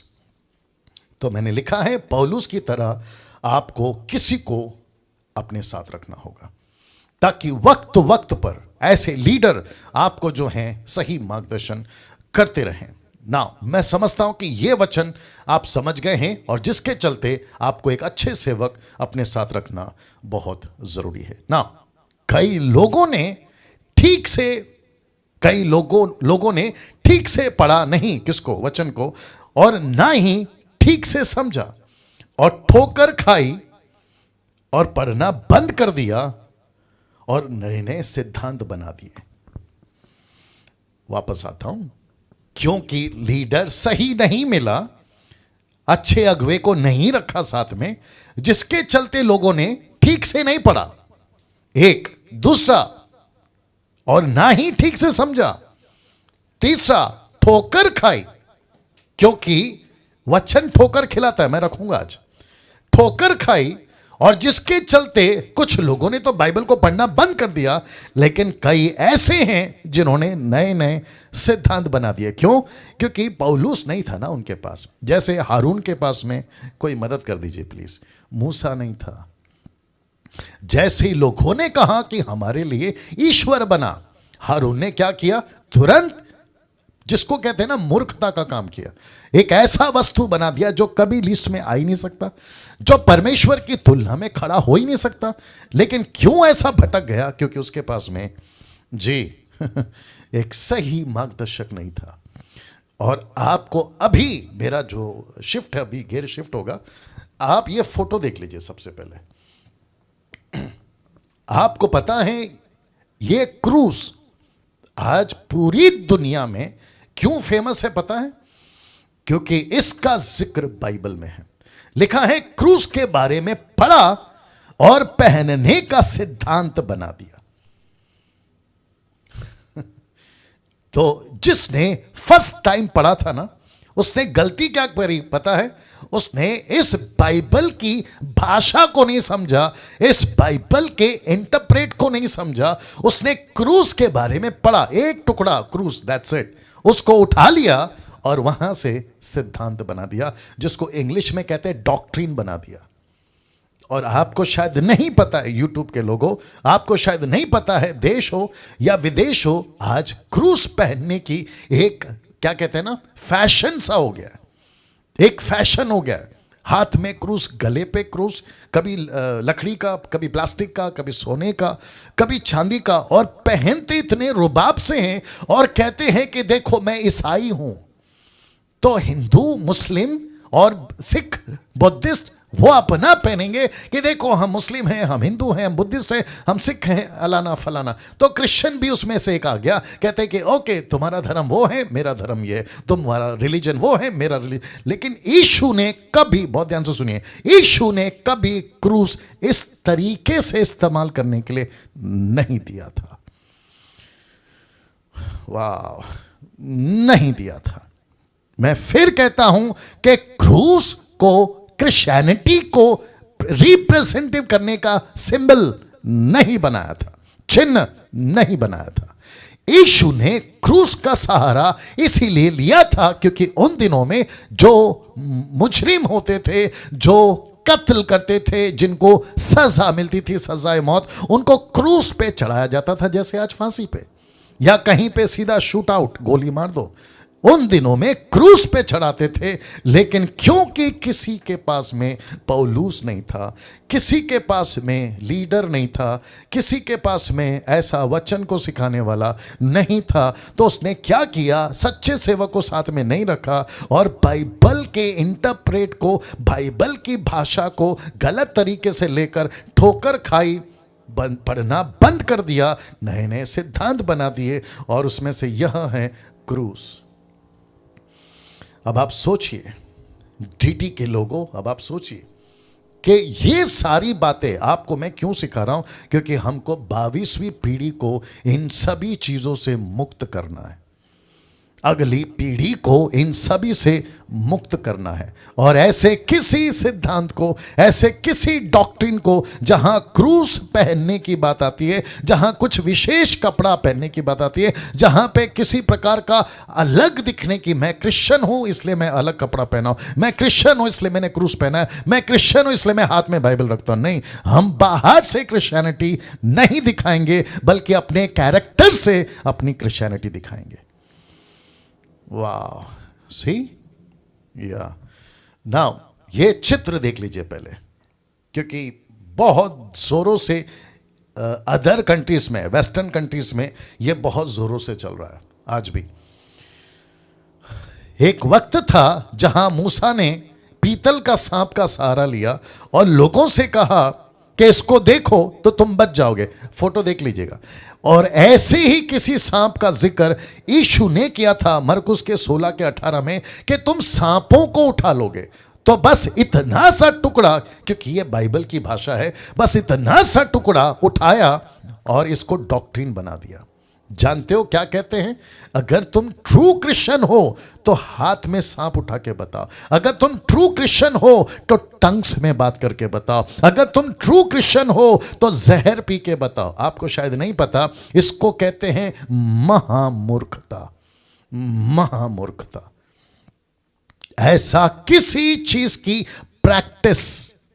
तो मैंने लिखा है, पौलुस की तरह आपको किसी को अपने साथ रखना होगा, ताकि वक्त वक्त पर ऐसे लीडर आपको जो हैं सही मार्गदर्शन करते रहें ना। मैं समझता हूं कि यह वचन आप समझ गए हैं, और जिसके चलते आपको एक अच्छे सेवक अपने साथ रखना बहुत जरूरी है ना। कई लोगों ने ठीक से पढ़ा नहीं किसको, वचन को, और ना ही ठीक से समझा, और ठोकर खाई और पढ़ना बंद कर दिया और नए नए सिद्धांत बना दिए। वापस आता हूं, क्योंकि लीडर सही नहीं मिला, अच्छे अगुवे को नहीं रखा साथ में, जिसके चलते लोगों ने ठीक से नहीं पढ़ा, एक, दूसरा, और ना ही ठीक से समझा, तीसरा ठोकर खाई, क्योंकि वचन ठोकर खिलाता है, मैं रखूंगा आज, ठोकर खाई, और जिसके चलते कुछ लोगों ने तो बाइबल को पढ़ना बंद कर दिया, लेकिन कई ऐसे हैं जिन्होंने नए नए सिद्धांत बना दिए। क्यों? क्योंकि पौलुस नहीं था ना उनके पास। जैसे हारून के पास में, कोई मदद कर दीजिए प्लीज, मूसा नहीं था। जैसे ही लोगों ने कहा कि हमारे लिए ईश्वर बना, हारून ने क्या किया? तुरंत, जिसको कहते हैं ना मूर्खता का काम किया, एक ऐसा वस्तु बना दिया जो कभी लिस्ट में आ ही नहीं सकता, जो परमेश्वर की तुलना में खड़ा हो ही नहीं सकता। लेकिन क्यों ऐसा भटक गया? क्योंकि उसके पास में जी एक सही मार्गदर्शक नहीं था। और आपको अभी मेरा जो शिफ्ट है, अभी गियर शिफ्ट होगा, आप ये फोटो देख लीजिए सबसे पहले। आपको पता है ये क्रूस आज पूरी दुनिया में क्यों फेमस है पता है? क्योंकि इसका जिक्र बाइबल में है। लिखा है, क्रूस के बारे में पढ़ा और पहनने का सिद्धांत बना दिया। तो जिसने फर्स्ट टाइम पढ़ा था ना, उसने गलती क्या करी पता है? उसने इस बाइबल की भाषा को नहीं समझा, इस बाइबल के इंटरप्रेट को नहीं समझा। उसने क्रूस के बारे में पढ़ा, एक टुकड़ा क्रूस, दैट्स इट, उसको उठा लिया और वहां से सिद्धांत बना दिया, जिसको इंग्लिश में कहते हैं डॉक्ट्रिन बना दिया। और आपको शायद नहीं पता है, यूट्यूब के लोगों, आपको शायद नहीं पता है, देश हो या विदेश हो, आज क्रूस पहनने की एक, क्या कहते हैं ना, फैशन सा हो गया, एक फैशन हो गया। हाथ में क्रूस, गले पे क्रूस, कभी लकड़ी का, कभी प्लास्टिक का, कभी सोने का, कभी चांदी का, और पहनते इतने रुबाब से हैं और कहते हैं कि देखो मैं ईसाई हूं। तो हिंदू, मुस्लिम और सिख, बुद्धिस्ट वो अपना पहनेंगे कि देखो हम मुस्लिम हैं, हम हिंदू हैं, हम बुद्धिस्ट हैं, हम सिख हैं, अलाना फलाना। तो क्रिश्चियन भी उसमें से एक आ गया, कहते हैं कि ओके तुम्हारा धर्म वो है, मेरा धर्म ये, तुम्हारा रिलीजन वो है, मेरा रिलीजन। लेकिन यीशु ने कभी, बहुत ध्यान से सुनिए, यीशु ने कभी क्रूस इस तरीके से इस्तेमाल करने के लिए नहीं दिया था। वाह, नहीं दिया था। मैं फिर कहता हूं कि क्रूस को, क्रिश्चियनिटी को रिप्रेजेंटिव करने का सिंबल नहीं बनाया था, चिन्ह नहीं बनाया था। यीशु ने क्रूस का सहारा इसीलिए लिया था क्योंकि उन दिनों में जो मुजरिम होते थे, जो कत्ल करते थे, जिनको सजा मिलती थी, सजाए मौत, उनको क्रूस पे चढ़ाया जाता था, जैसे आज फांसी पे या कहीं पे सीधा शूट आउट, गोली मार दो। उन दिनों में क्रूस पे चढ़ाते थे। लेकिन क्योंकि किसी के पास में पौलुस नहीं था, किसी के पास में लीडर नहीं था, किसी के पास में ऐसा वचन को सिखाने वाला नहीं था, तो उसने क्या किया, सच्चे सेवक को साथ में नहीं रखा और बाइबल के इंटरप्रेट को, बाइबल की भाषा को गलत तरीके से लेकर ठोकर खाई, पढ़ना बंद कर दिया, नए नए सिद्धांत बना दिए और उसमें से यह है क्रूस। अब आप सोचिए डीटी के लोगों, अब आप सोचिए कि ये सारी बातें आपको मैं क्यों सिखा रहा हूं, क्योंकि हमको 22वीं पीढ़ी को इन सभी चीजों से मुक्त करना है, अगली पीढ़ी को इन सभी से मुक्त करना है। और ऐसे किसी सिद्धांत को, ऐसे किसी डॉक्ट्रिन को जहां क्रूस पहनने की बात आती है, जहां कुछ विशेष कपड़ा पहनने की बात आती है, जहां पे किसी प्रकार का अलग दिखने की, मैं क्रिश्चियन हूं इसलिए मैं अलग कपड़ा पहना हूं, मैं क्रिश्चियन हूं इसलिए मैंने क्रूस पहना है, मैं क्रिश्चियन हूं इसलिए मैं हाथ में बाइबल रखता हूं, नहीं, हम बाहर से क्रिश्चियनिटी नहीं दिखाएंगे बल्कि अपने कैरेक्टर से अपनी क्रिश्चियनिटी दिखाएंगे। वाह, सी या नाउ ये चित्र देख लीजिए पहले, क्योंकि बहुत जोरों से अदर कंट्रीज में, वेस्टर्न कंट्रीज में ये बहुत जोरों से चल रहा है आज भी। एक वक्त था जहां मूसा ने पीतल का सांप का सहारा लिया और लोगों से कहा कि इसको देखो तो तुम बच जाओगे, फोटो देख लीजिएगा। और ऐसे ही किसी सांप का जिक्र यीशु ने किया था मरकुस के 16 के 18 में कि तुम सांपों को उठा लोगे। तो बस इतना सा टुकड़ा, क्योंकि ये बाइबल की भाषा है, बस इतना सा टुकड़ा उठाया और इसको डॉक्ट्रिन बना दिया। जानते हो क्या कहते हैं, अगर तुम ट्रू क्रिश्चियन हो तो हाथ में सांप उठा के बताओ, अगर तुम ट्रू क्रिश्चियन हो तो टंग्स में बात करके बताओ, अगर तुम ट्रू क्रिश्चियन हो तो जहर पी के बताओ। आपको शायद नहीं पता, इसको कहते हैं महामूर्खता। महामूर्खता। ऐसा किसी चीज की प्रैक्टिस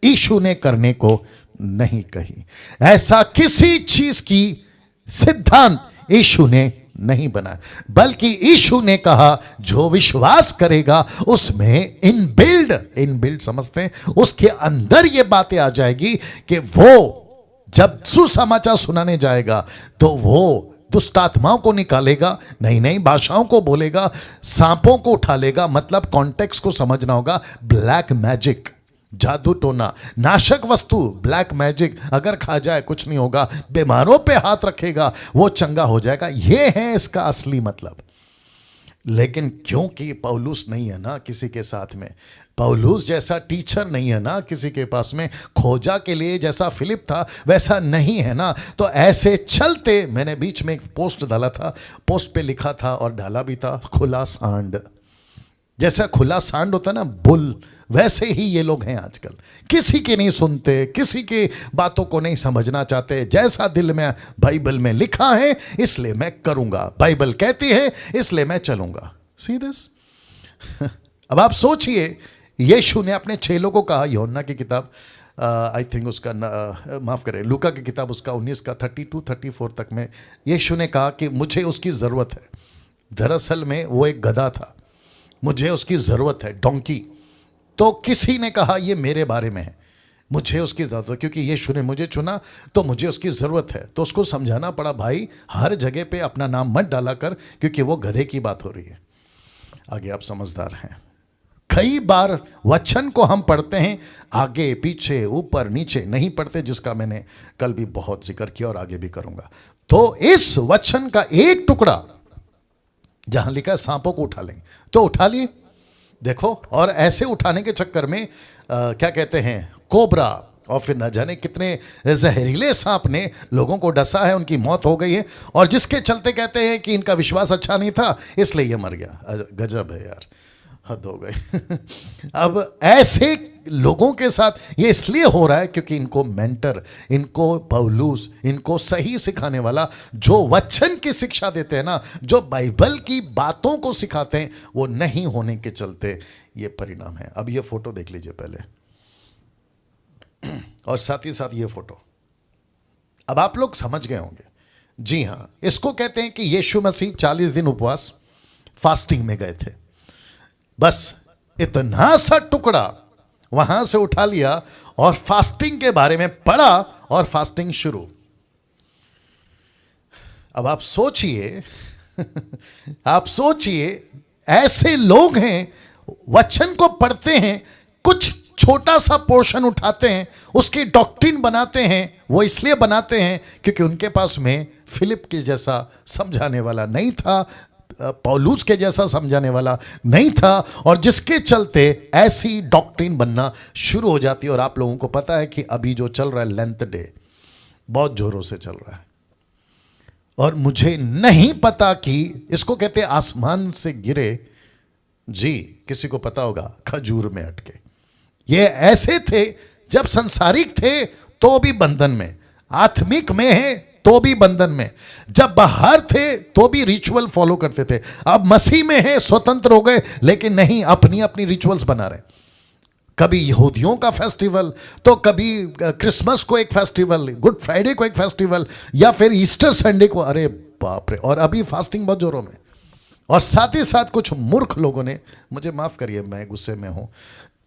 यीशु ने करने को नहीं कही, ऐसा किसी चीज की सिद्धांत यीशु ने नहीं बनाया, बल्कि यीशु ने कहा जो विश्वास करेगा उसमें इनबिल्ड समझते हैं, उसके अंदर ये बातें आ जाएगी कि वो जब सुसमाचार सुनाने जाएगा तो वो दुष्ट आत्माओं को निकालेगा, नई नई भाषाओं को बोलेगा, सांपों को उठा लेगा। मतलब कॉन्टेक्स्ट को समझना होगा। ब्लैक मैजिक, जादू टोना, नाशक वस्तु, ब्लैक मैजिक, अगर खा जाए कुछ नहीं होगा, बीमारों पे हाथ रखेगा वो चंगा हो जाएगा, ये है इसका असली मतलब। लेकिन क्योंकि पौलुस नहीं है ना किसी के साथ में, पौलुस जैसा टीचर नहीं है ना किसी के पास में, खोजा के लिए जैसा फिलिप था वैसा नहीं है ना, तो ऐसे चलते, मैंने बीच में एक पोस्ट डाला था, पोस्ट पे लिखा था और डाला भी था, खुला सांड। जैसा खुला सांड होता है ना बुल, वैसे ही ये लोग हैं आजकल। किसी की नहीं सुनते, किसी की बातों को नहीं समझना चाहते। जैसा दिल में बाइबल में लिखा है इसलिए मैं करूंगा, बाइबल कहती है इसलिए मैं चलूंगा। See this. अब आप सोचिए, यीशु ने अपने चेलों को कहा, यूहन्ना की किताब आई थिंक उसका माफ करें, लूका की किताब उसका 19 का 32-34 तक में यीशु ने कहा कि मुझे उसकी ज़रूरत है। दरअसल में वो एक गधा था, मुझे उसकी ज़रूरत है, डोंकी। तो किसी ने कहा ये मेरे बारे में है, मुझे उसकी ज़रूरत है, क्योंकि यीशु ने मुझे चुना तो मुझे उसकी ज़रूरत है। तो उसको समझाना पड़ा, भाई हर जगह पे अपना नाम मत डाला कर, क्योंकि वो गधे की बात हो रही है। आगे आप समझदार हैं। कई बार वचन को हम पढ़ते हैं आगे पीछे ऊपर नीचे नहीं पढ़ते, जिसका मैंने कल भी बहुत जिक्र किया और आगे भी करूंगा। तो इस वचन का एक टुकड़ा जहां लिखा है सांपों को उठा लेंगे, तो उठा लिए, देखो। और ऐसे उठाने के चक्कर में क्या कहते हैं, कोबरा और फिर न जाने कितने जहरीले सांप ने लोगों को डसा है, उनकी मौत हो गई है। और जिसके चलते कहते हैं कि इनका विश्वास अच्छा नहीं था इसलिए ये मर गया। गजब है यार, हद हो गई। अब ऐसे लोगों के साथ ये इसलिए हो रहा है क्योंकि इनको मेंटर, इनको पौलुस, इनको सही सिखाने वाला, जो वचन की शिक्षा देते हैं ना, जो बाइबल की बातों को सिखाते हैं, वो नहीं होने के चलते ये परिणाम है। अब ये फोटो देख लीजिए पहले, और साथ ही साथ ये फोटो। अब आप लोग समझ गए होंगे, जी हां, इसको कहते हैं कि यीशु मसीह 40 दिन उपवास फास्टिंग में गए थे। बस इतना सा टुकड़ा वहां से उठा लिया और फास्टिंग के बारे में पढ़ा और फास्टिंग शुरू। अब आप सोचिए आप सोचिए, ऐसे लोग हैं, वचन को पढ़ते हैं, कुछ छोटा सा पोर्शन उठाते हैं, उसकी डॉक्ट्रिन बनाते हैं। वो इसलिए बनाते हैं क्योंकि उनके पास में फिलिप के जैसा समझाने वाला नहीं था, पौलुस के जैसा समझाने वाला नहीं था, और जिसके चलते ऐसी डॉक्ट्रिन बनना शुरू हो जाती है। और आप लोगों को पता है कि अभी जो चल रहा है लेंथ डे, बहुत जोरों से चल रहा है, और मुझे नहीं पता कि इसको कहते हैं आसमान से गिरे, जी किसी को पता होगा, खजूर में अटके। ये ऐसे थे जब संसारिक थे तो भी बंधन में, आत्मिक में है तो भी बंधन में, जब बाहर थे तो भी रिचुअल फॉलो करते थे। अब मसीह में है, स्वतंत्र हो गए, लेकिन नहीं, अपनी अपनी रिचुअल्स बना रहे। कभी यहूदियों का फेस्टिवल, तो कभी क्रिसमस को एक फेस्टिवल, गुड फ्राइडे को एक फेस्टिवल, या फिर ईस्टर संडे को, अरे बाप रे। और अभी फास्टिंग बहुत जोरों में। और साथ ही साथ कुछ मूर्ख लोगों ने, मुझे माफ करिए मैं गुस्से में हूं,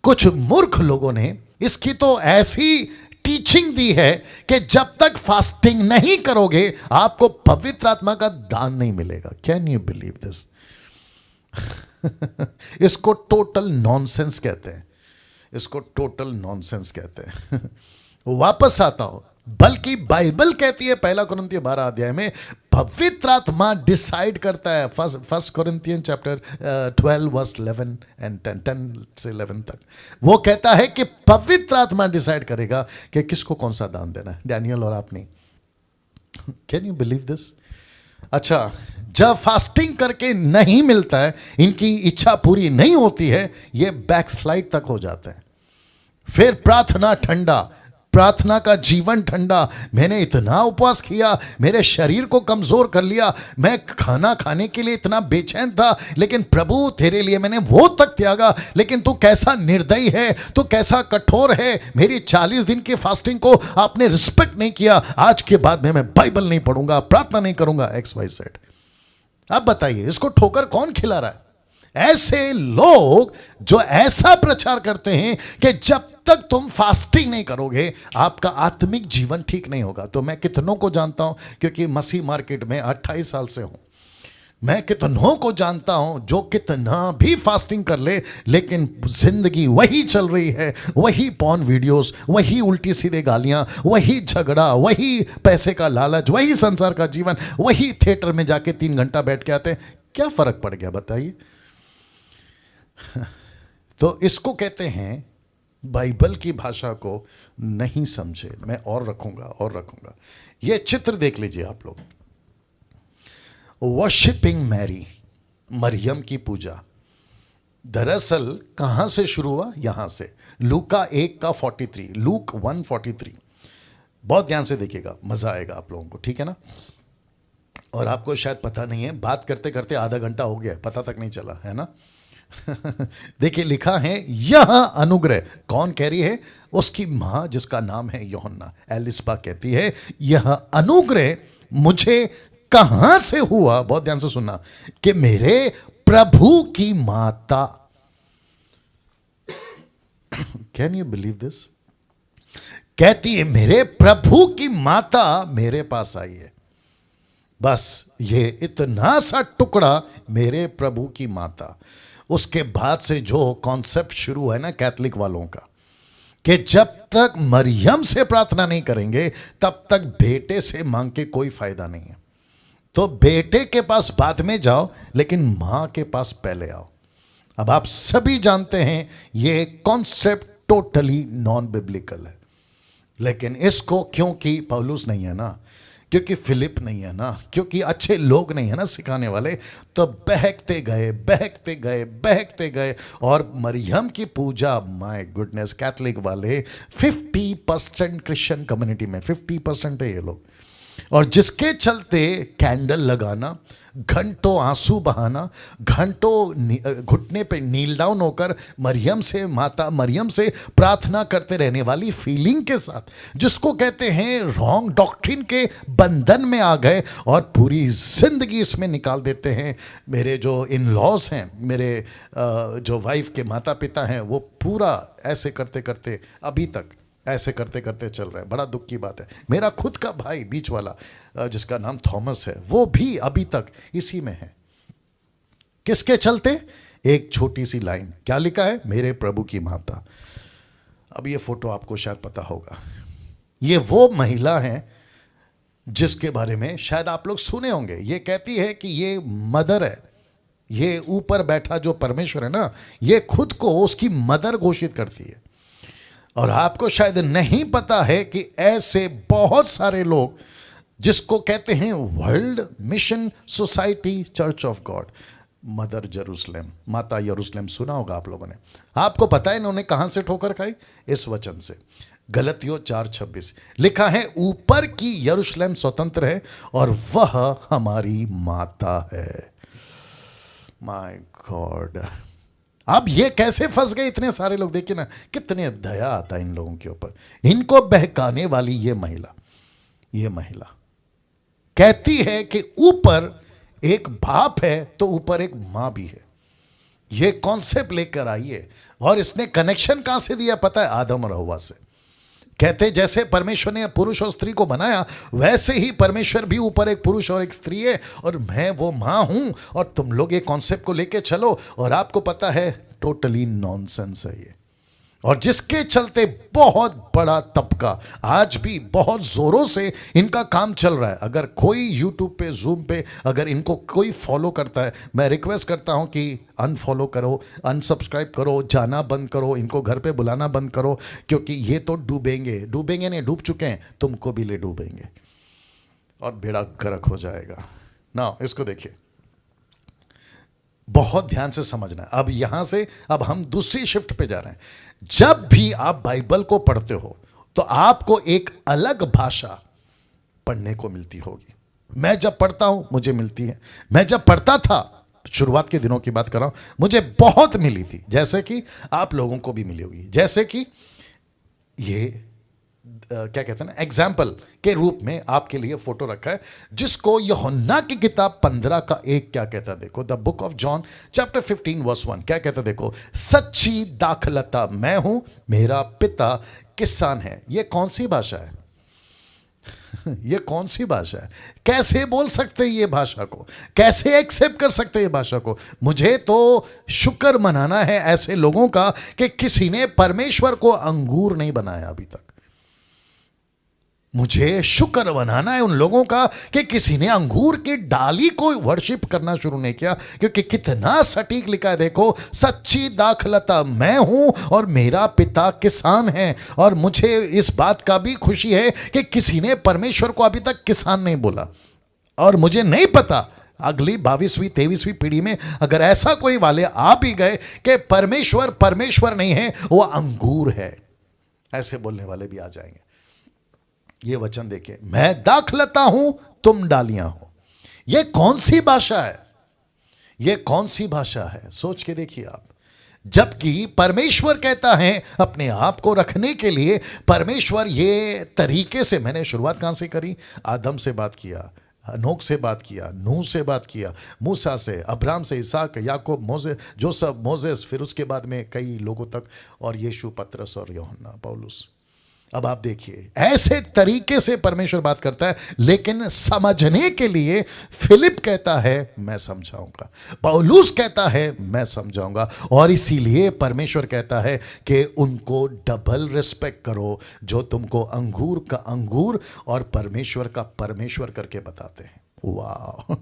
कुछ मूर्ख लोगों ने इसकी तो ऐसी टीचिंग दी है कि जब तक फास्टिंग नहीं करोगे आपको पवित्र आत्मा का दान नहीं मिलेगा। Can you believe this? इसको टोटल नॉनसेंस कहते हैं, इसको टोटल नॉनसेंस कहते हैं। वापस आता हूं, बल्कि बाइबल कहती है 1 कुरिन्थियों 12 अध्याय में, पवित्र आत्मा डिसाइड करता है। First Corinthian chapter 12 verse 11 and 10 से 11 तक वो कहता है कि पवित्र आत्मा डिसाइड करेगा कि किसको कौन सा दान देना है, डैनियल और आप नहीं। Can you believe this? अच्छा, जब फास्टिंग करके नहीं मिलता है, इनकी इच्छा पूरी नहीं होती है, ये बैकस्लाइड तक हो जाते हैं। फिर प्रार्थना ठंडा, प्रार्थना का जीवन ठंडा। मैंने इतना उपवास किया, मेरे शरीर को कमजोर कर लिया, मैं खाना खाने के लिए इतना बेचैन था, लेकिन प्रभु तेरे लिए मैंने वो तक त्यागा। लेकिन तू कैसा निर्दयी है, तू कैसा कठोर है, मेरी 40 दिन की फास्टिंग को आपने रिस्पेक्ट नहीं किया। आज के बाद में मैं बाइबल नहीं पढ़ूंगा, प्रार्थना नहीं करूंगा, XYZ। अब बताइए इसको ठोकर कौन खिला रहा है? ऐसे लोग जो ऐसा प्रचार करते हैं कि जब तक तुम फास्टिंग नहीं करोगे आपका आत्मिक जीवन ठीक नहीं होगा। तो मैं कितनों को जानता हूं, क्योंकि मसीह मार्केट में 28 साल से हूं, मैं कितनों को जानता हूं जो कितना भी फास्टिंग कर ले, लेकिन जिंदगी वही चल रही है, वही पॉर्न वीडियोस, वही उल्टी सीधे गालियां, वही झगड़ा, वही पैसे का लालच, वही संसार का जीवन, वही थिएटर में जाके 3 घंटा बैठ के आते हैं। क्या फर्क पड़ गया बताइए? तो इसको कहते हैं बाइबल की भाषा को नहीं समझे। मैं और रखूंगा। ये चित्र देख लीजिए आप लोग, वर्शिपिंग मैरी, मरियम की पूजा। दरअसल कहां से शुरू हुआ? यहां से, लूका 1 का 43, लूक 1:43। बहुत ध्यान से देखिएगा, मजा आएगा आप लोगों को, ठीक है ना? और आपको शायद पता नहीं है, बात करते करते आधा घंटा हो गया, पता तक नहीं चला, है ना? देखिए लिखा है, यह अनुग्रह, कौन कह रही है? उसकी मां जिसका नाम है यूहन्ना, एलिस्बा कहती है, यह अनुग्रह मुझे कहां से हुआ? बहुत ध्यान से सुनना, कि मेरे प्रभु की माता। Can you believe this? कहती है मेरे प्रभु की माता मेरे पास आई है। बस ये इतना सा टुकड़ा, मेरे प्रभु की माता। उसके बाद से जो कॉन्सेप्ट शुरू है ना कैथलिक वालों का, कि जब तक मरियम से प्रार्थना नहीं करेंगे तब तक बेटे से मांग के कोई फायदा नहीं है। तो बेटे के पास बाद में जाओ, लेकिन मां के पास पहले आओ। अब आप सभी जानते हैं ये कॉन्सेप्ट टोटली नॉन बिब्लिकल है, लेकिन इसको, क्योंकि पौलुस नहीं है ना, क्योंकि फिलिप नहीं है ना, क्योंकि अच्छे लोग नहीं है ना सिखाने वाले, तो बहकते गए बहकते गए बहकते गए। और मरियम की पूजा, माय गुडनेस, कैथलिक वाले 50% क्रिश्चियन कम्युनिटी में 50% है ये लोग, और जिसके चलते कैंडल लगाना, घंटों आंसू बहाना, घंटों घुटने पे नील डाउन होकर मरियम से, माता मरियम से प्रार्थना करते रहने वाली फीलिंग के साथ, जिसको कहते हैं रॉन्ग डॉक्ट्रिन के बंधन में आ गए और पूरी जिंदगी इसमें निकाल देते हैं। मेरे जो इन लॉज हैं, मेरे जो वाइफ के माता पिता हैं, वो पूरा ऐसे करते करते अभी तक ऐसे करते करते चल रहा है। बड़ा दुख की बात है। मेरा खुद का भाई बीच वाला जिसका नाम थॉमस है, वो भी अभी तक इसी में है। किसके चलते? एक छोटी सी लाइन, क्या लिखा है? मेरे प्रभु की माता। अब ये फोटो आपको शायद पता होगा, ये वो महिला है जिसके बारे में शायद आप लोग सुने होंगे। ये कहती है कि ये मदर है, ये ऊपर बैठा जो परमेश्वर है ना, ये खुद को उसकी मदर घोषित करती है। और आपको शायद नहीं पता है कि ऐसे बहुत सारे लोग जिसको कहते हैं world mission society church of God, mother Jerusalem, माता यरूशलेम, सुना होगा आप लोगों ने। आपको पता है इन्होंने कहां से ठोकर खाई? इस वचन से, गलतियों 4:26 लिखा है, ऊपर की यरूशलेम स्वतंत्र है और वह हमारी माता है। माय गॉड, अब ये कैसे फंस गए इतने सारे लोग? देखिए ना, कितने दया आता है इन लोगों के ऊपर। इनको बहकाने वाली ये महिला कहती है कि ऊपर एक बाप है तो ऊपर एक मां भी है। ये कॉन्सेप्ट लेकर आई है, और इसने कनेक्शन कहां से दिया पता है? आदम और हव्वा से। कहते जैसे परमेश्वर ने पुरुष और स्त्री को बनाया, वैसे ही परमेश्वर भी ऊपर एक पुरुष और एक स्त्री है, और मैं वो मां हूं, और तुम लोग ये कॉन्सेप्ट को लेके चलो। और आपको पता है टोटली नॉनसेंस है ये, और जिसके चलते बहुत बड़ा तबका आज भी बहुत जोरों से इनका काम चल रहा है। अगर कोई यूट्यूब पे, जूम पे अगर इनको कोई फॉलो करता है, मैं रिक्वेस्ट करता हूं कि अनफॉलो करो, अनसब्सक्राइब करो, जाना बंद करो, इनको घर पे बुलाना बंद करो, क्योंकि ये तो डूबेंगे नहीं, डूब चुके हैं, तुमको भी ले डूबेंगे और बेड़ा गर्क हो जाएगा ना। इसको देखिए, बहुत ध्यान से समझना है। अब यहां से अब हम दूसरी शिफ्ट पे जा रहे हैं। जब भी आप बाइबल को पढ़ते हो तो आपको एक अलग भाषा पढ़ने को मिलती होगी। मैं जब पढ़ता हूं मुझे मिलती है। मैं जब पढ़ता था, शुरुआत के दिनों की बात कर रहा हूं, मुझे बहुत मिली थी, जैसे कि आप लोगों को भी मिली होगी। जैसे कि ये क्या कहते हैं ना, एग्जाम्पल के रूप में आपके लिए फोटो रखा है, जिसको यूहन्ना की किताब 15:1 क्या कहता है? देखो, the book of John chapter 15:1 क्या कहता है? देखो, सच्ची दाखलता मैं हूं, मेरा पिता किसान है। ये कौन सी भाषा है? ये कौन सी भाषा है? कैसे बोल सकते हैं ये भाषा को? कैसे एक्सेप्ट कर सकते हैं ये भाषा को? मुझे तो शुक्र मनाना है ऐसे लोगों का कि किसी ने परमेश्वर को अंगूर नहीं बनाया अभी तक। मुझे शुक्र बनाना है उन लोगों का कि किसी ने अंगूर की डाली को वर्शिप करना शुरू नहीं किया, क्योंकि कितना सटीक लिखा है। देखो, सच्ची दाखलता मैं हूं और मेरा पिता किसान है। और मुझे इस बात का भी खुशी है कि किसी ने परमेश्वर को अभी तक किसान नहीं बोला। और मुझे नहीं पता अगली 22वीं 23वीं पीढ़ी में अगर ऐसा कोई वाले आ भी गए कि परमेश्वर नहीं है, वो अंगूर है, ऐसे बोलने वाले भी आ जाएंगे। ये वचन देखिए, मैं दाखलता हूं, तुम डालियां हो। ये कौन सी भाषा है? ये कौन सी भाषा है? सोच के देखिए आप। जबकि परमेश्वर कहता है अपने आप को रखने के लिए, परमेश्वर ये तरीके से, मैंने शुरुआत कहां से करी? आदम से बात किया, हनोक से बात किया, नूह से बात किया, मूसा से, अब्राहम से, इसहाक, याकूब, मोसे, जोसेफ, मोसेस, फिर उसके बाद में कई लोगों तक, और यीशु, पतरस और यूहन्ना, पौलुस। अब आप देखिए, ऐसे तरीके से परमेश्वर बात करता है। लेकिन समझने के लिए फिलिप कहता है मैं समझाऊंगा, पौलुस कहता है मैं समझाऊंगा। और इसीलिए परमेश्वर कहता है कि उनको डबल रिस्पेक्ट करो, जो तुमको अंगूर का अंगूर और परमेश्वर का परमेश्वर करके बताते हैं। वाह!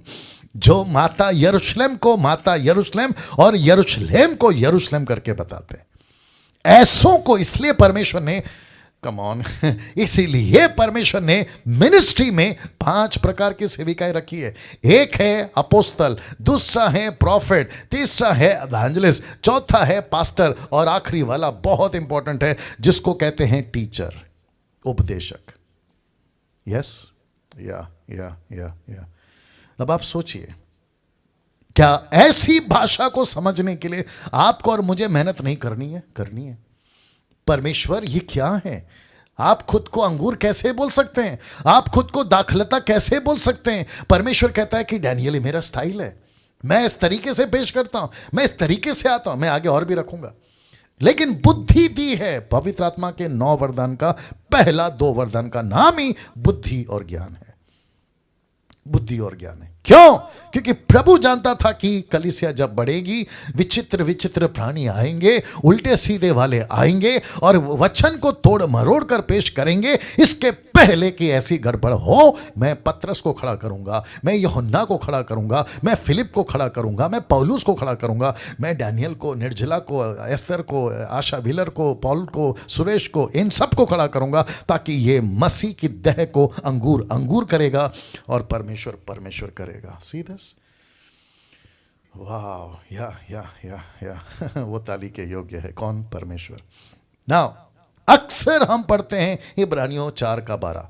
जो माता यरूशलेम को माता यरूशलेम और यरूशलेम को यरूशलेम करके बताते हैं, ऐसों को इसलिए परमेश्वर ने कम ऑन। इसीलिए परमेश्वर ने मिनिस्ट्री में 5 प्रकार की सेविकाएं रखी है। एक है अपोस्तल, दूसरा है प्रॉफिट, तीसरा है एवेंजलिस्ट, चौथा है पास्टर, और आखिरी वाला बहुत इंपॉर्टेंट है जिसको कहते हैं टीचर, उपदेशक। यस, या। अब आप सोचिए, क्या ऐसी भाषा को समझने के लिए आपको और मुझे मेहनत नहीं करनी है? करनी है। परमेश्वर ये क्या है? आप खुद को अंगूर कैसे बोल सकते हैं? आप खुद को दाखलता कैसे बोल सकते हैं? परमेश्वर कहता है कि डैनियल, मेरा स्टाइल है, मैं इस तरीके से पेश करता हूं, मैं इस तरीके से आता हूं, मैं आगे और भी रखूंगा। लेकिन बुद्धि दी है। पवित्र आत्मा के 9 वरदान का पहला 2 वरदान का नाम ही बुद्धि और ज्ञान है। बुद्धि और ज्ञान है। क्यों? क्योंकि प्रभु जानता था कि कलीसिया जब बढ़ेगी, विचित्र विचित्र प्राणी आएंगे, उल्टे सीधे वाले आएंगे और वचन को तोड़ मरोड़ कर पेश करेंगे। इसके पहले कि ऐसी गड़बड़ हो, मैं पतरस को खड़ा करूंगा, मैं यूहन्ना को खड़ा करूंगा, मैं फिलिप को खड़ा करूंगा, मैं पौलुस को खड़ा करूंगा, मैं डैनियल को, निर्जला को, एस्तर को, आशा व्हीलर को, पॉल को, सुरेश को, इन सब को खड़ा करूंगा, ताकि ये मसीह की देह को अंगूर अंगूर करेगा और परमेश्वर परमेश्वर करेगा। See this? वाह, या वो ताली के योग्य है। कौन? परमेश्वर। नाउ अक्सर हम पढ़ते हैं इब्रानियों 4:12,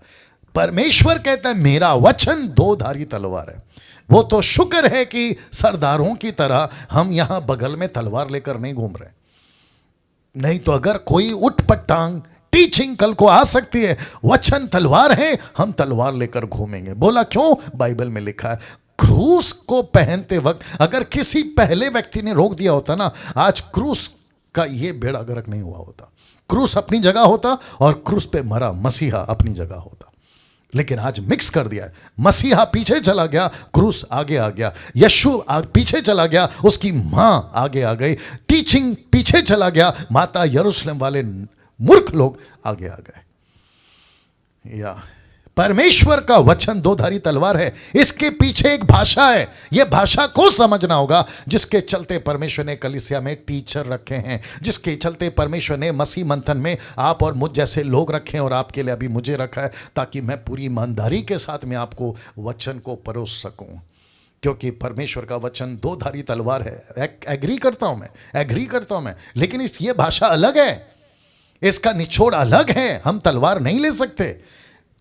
परमेश्वर कहता है मेरा वचन 2-धारी तलवार है। वो तो शुक्र है कि सरदारों की तरह हम यहां बगल में तलवार लेकर नहीं घूम रहे, नहीं तो अगर कोई उठ पटांग टीचिंग कल को आ सकती है। वचन तलवार है, हम तलवार लेकर घूमेंगे। बोला क्यों? बाइबल में लिखा है, क्रूस को पहनते वक्त अगर किसी पहले व्यक्ति ने रोक दिया होता ना, आज क्रूस का ये बेड़ा गर्क नहीं हुआ होता। क्रूस अपनी जगह होता और क्रूस पे मरा मसीहा अपनी जगह होता। लेकिन आज मिक्स कर दिया है। मसीहा पीछे चला गया, क्रूस आगे आ गया। यीशु पीछे चला गया, उसकी मां आगे आ गई। टीचिंग पीछे चला गया, माता यरूशलेम वाले मूर्ख लोग आगे आ गए। या परमेश्वर का वचन 2-धारी तलवार है। इसके पीछे एक भाषा है, यह भाषा को समझना होगा, जिसके चलते परमेश्वर ने कलीसिया में टीचर रखे हैं, जिसके चलते परमेश्वर ने मसीह मंथन में आप और मुझ जैसे लोग रखे हैं, और आपके लिए अभी मुझे रखा है, ताकि मैं पूरी ईमानदारी के साथ में आपको वचन को परोस सकूं। क्योंकि परमेश्वर का वचन 2-धारी तलवार है। एग्री करता हूं मैं, लेकिन ये भाषा अलग है, इसका निचोड़ अलग है। हम तलवार नहीं ले सकते।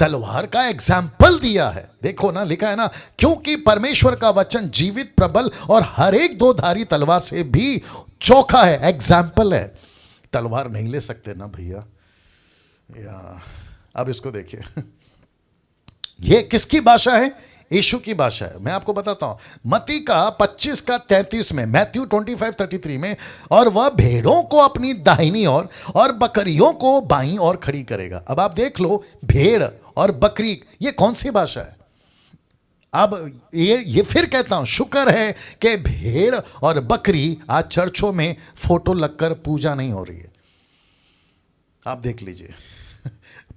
तलवार का एग्जाम्पल दिया है, देखो ना, लिखा है ना, क्योंकि परमेश्वर का वचन जीवित, प्रबल और हर एक 2-धारी तलवार से भी चोखा है। एग्जाम्पल है, तलवार नहीं ले सकते ना भैया। या अब इसको देखिए, ये किसकी भाषा है? यीशु की भाषा है। मैं आपको बताता हूं, मत्ती का 25:33 में, मैथ्यू 25:33 में, और वह भेड़ों को अपनी दाहिनी ओर और बकरियों को बाईं ओर खड़ी करेगा। अब आप देख लो, भेड़ और बकरी, ये कौन सी भाषा है? अब ये फिर कहता हूं, शुक्र है कि भेड़ और बकरी आज चर्चों में फोटो लगकर पूजा नहीं हो रही है। आप देख लीजिए,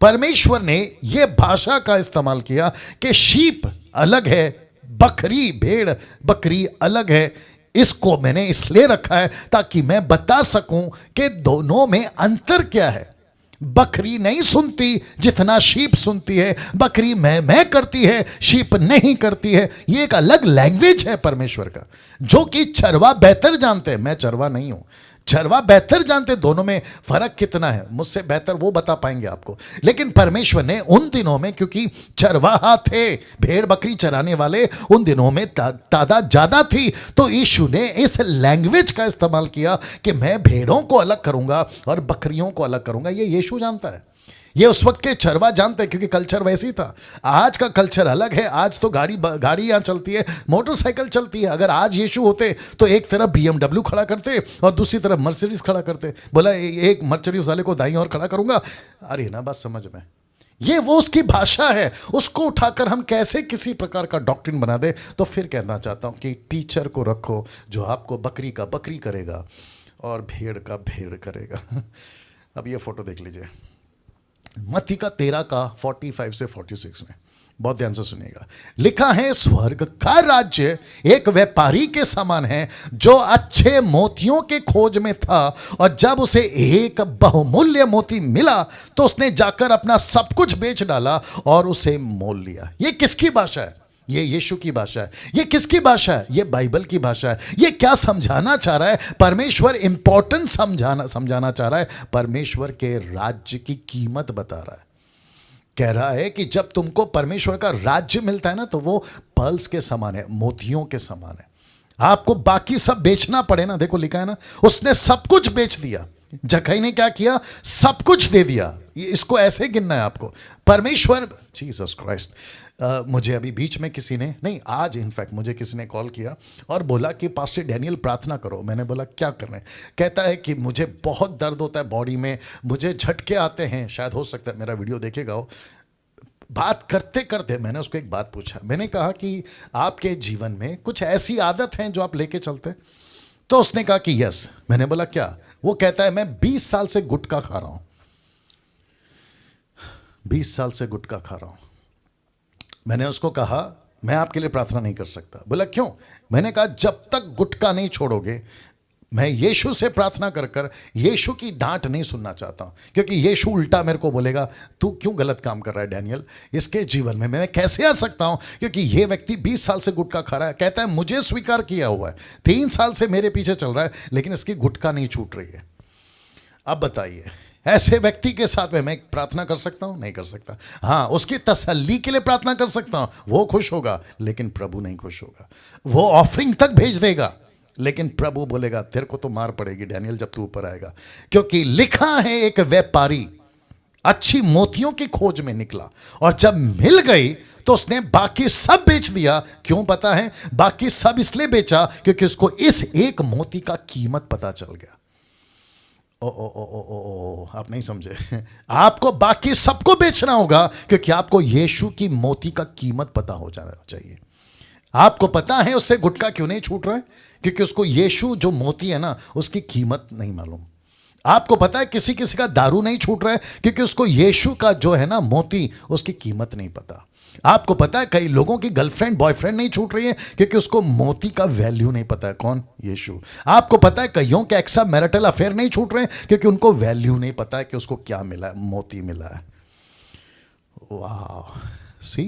परमेश्वर ने यह भाषा का इस्तेमाल किया कि शीप अलग है, बकरी, भेड़ बकरी अलग है। इसको मैंने इसलिए रखा है ताकि मैं बता सकूं कि दोनों में अंतर क्या है। बकरी नहीं सुनती जितना शीप सुनती है, बकरी मैं करती है, शीप नहीं करती है। ये एक अलग लैंग्वेज है परमेश्वर का, जो कि चरवा बेहतर जानते हैं। मैं चरवा नहीं हूं, चरवा बेहतर जानते। दोनों में फर्क कितना है, मुझसे बेहतर वो बता पाएंगे आपको। लेकिन परमेश्वर ने उन दिनों में, क्योंकि चरवाहा थे, भेड़ बकरी चराने वाले उन दिनों में तादाद ज्यादा थी, तो यीशु ने इस लैंग्वेज का इस्तेमाल किया कि मैं भेड़ों को अलग करूंगा और बकरियों को अलग करूंगा। ये यीशु जानता है, ये उस वक्त के चरवा जानते हैं, क्योंकि कल्चर वैसी था। आज का कल्चर अलग है। आज तो गाड़ी यहाँ चलती है, मोटरसाइकिल चलती है। अगर आज यीशु होते तो एक तरफ BMW खड़ा करते और दूसरी तरफ मर्सिडीज खड़ा करते। बोला एक मर्सिडीज वाले को दाईं ओर खड़ा करूंगा। अरे ना, बात समझ में। ये वो उसकी भाषा है, उसको उठाकर हम कैसे किसी प्रकार का डॉक्ट्रिन बना दे। तो फिर कहना चाहता हूँ कि टीचर को रखो जो आपको बकरी का बकरी करेगा और भेड़ का भेड़ करेगा। अब ये फोटो देख लीजिए, मत्ती का 13:45 से 46 में। बहुत ध्यान से सुनिएगा। लिखा है स्वर्ग का राज्य एक व्यापारी के समान है जो अच्छे मोतियों के खोज में था, और जब उसे एक बहुमूल्य मोती मिला तो उसने जाकर अपना सब कुछ बेच डाला और उसे मोल लिया। ये किसकी भाषा है? ये यीशु की भाषा है। ये किसकी भाषा है? ये बाइबल की भाषा है। ये क्या समझाना चाह रहा है? परमेश्वर इंपॉर्टेंट समझाना चाह रहा है। परमेश्वर के राज्य की कीमत बता रहा है। कह रहा है कि जब तुमको परमेश्वर का राज्य मिलता है ना, तो वो पर्ल्स के समान है, मोतियों के समान है। आपको बाकी सब बेचना पड़े ना, देखो लिखा है ना, उसने सब कुछ बेच दिया। जक्कई ने क्या किया? सब कुछ दे दिया। इसको ऐसे गिनना है आपको। परमेश्वर, जीसस क्राइस्ट, मुझे अभी बीच में किसी ने, नहीं आज इनफैक्ट मुझे किसी ने कॉल किया और बोला कि पास्टर डैनियल प्रार्थना करो। मैंने बोला क्या करना है? कहता है कि मुझे बहुत दर्द होता है बॉडी में, मुझे झटके आते हैं। शायद हो सकता है मेरा वीडियो देखेगा वो। बात करते करते मैंने उसको एक बात पूछा। मैंने कहा कि आपके जीवन में कुछ ऐसी आदत हैं जो आप लेके चलते हैं? तो उसने कहा कि यस। मैंने बोला क्या? वो कहता है मैं 20 साल से गुटखा खा रहा हूं। 20 साल से गुटखा खा रहा हूं। मैंने उसको कहा मैं आपके लिए प्रार्थना नहीं कर सकता। बोला क्यों? मैंने कहा जब तक गुटखा नहीं छोड़ोगे, मैं यीशु से प्रार्थना कर कर यीशु की डांट नहीं सुनना चाहता हूं, क्योंकि यीशु उल्टा मेरे को बोलेगा तू क्यों गलत काम कर रहा है डैनियल, इसके जीवन में मैं कैसे आ सकता हूं, क्योंकि ये व्यक्ति 20 साल से गुटखा खा रहा है। कहता है मुझे स्वीकार किया हुआ है, 3 साल से मेरे पीछे चल रहा है, लेकिन इसकी गुटखा नहीं छूट रही है। अब बताइए ऐसे व्यक्ति के साथ में मैं प्रार्थना कर सकता हूं? नहीं कर सकता। हाँ, उसकी तसल्ली के लिए प्रार्थना कर सकता हूं, वो खुश होगा, लेकिन प्रभु नहीं खुश होगा। वो ऑफरिंग तक भेज देगा, लेकिन प्रभु बोलेगा तेरे को तो मार पड़ेगी डैनियल जब तू ऊपर आएगा, क्योंकि लिखा है एक व्यापारी अच्छी मोतियों की खोज में निकला, और जब मिल गई तो उसने बाकी सब बेच दिया। क्यों पता है? बाकी सब इसलिए बेचा क्योंकि उसको इस एक मोती का कीमत पता चल गया। ओ आप नहीं समझे। आपको बाकी सबको बेचना होगा क्योंकि आपको यीशु की मोती का कीमत पता हो जाना चाहिए। आपको पता है उससे गुटखा क्यों नहीं छूट रहा है? क्योंकि उसको यीशु जो मोती है ना, उसकी कीमत नहीं मालूम। आपको पता है किसी किसी का दारू नहीं छूट रहा है क्योंकि उसको यीशु का जो है ना मोती, उसकी कीमत नहीं पता। आपको पता है कई लोगों की गर्लफ्रेंड बॉयफ्रेंड नहीं छूट रही है क्योंकि उसको मोती का वैल्यू नहीं पता है। कौन? यीशु। आपको पता है कईयों के एक्स्ट्रा मैरिटल अफेयर नहीं छूट रहे हैं क्योंकि उनको वैल्यू नहीं पता है कि उसको क्या मिला है, मोती मिला है। वाह, सी।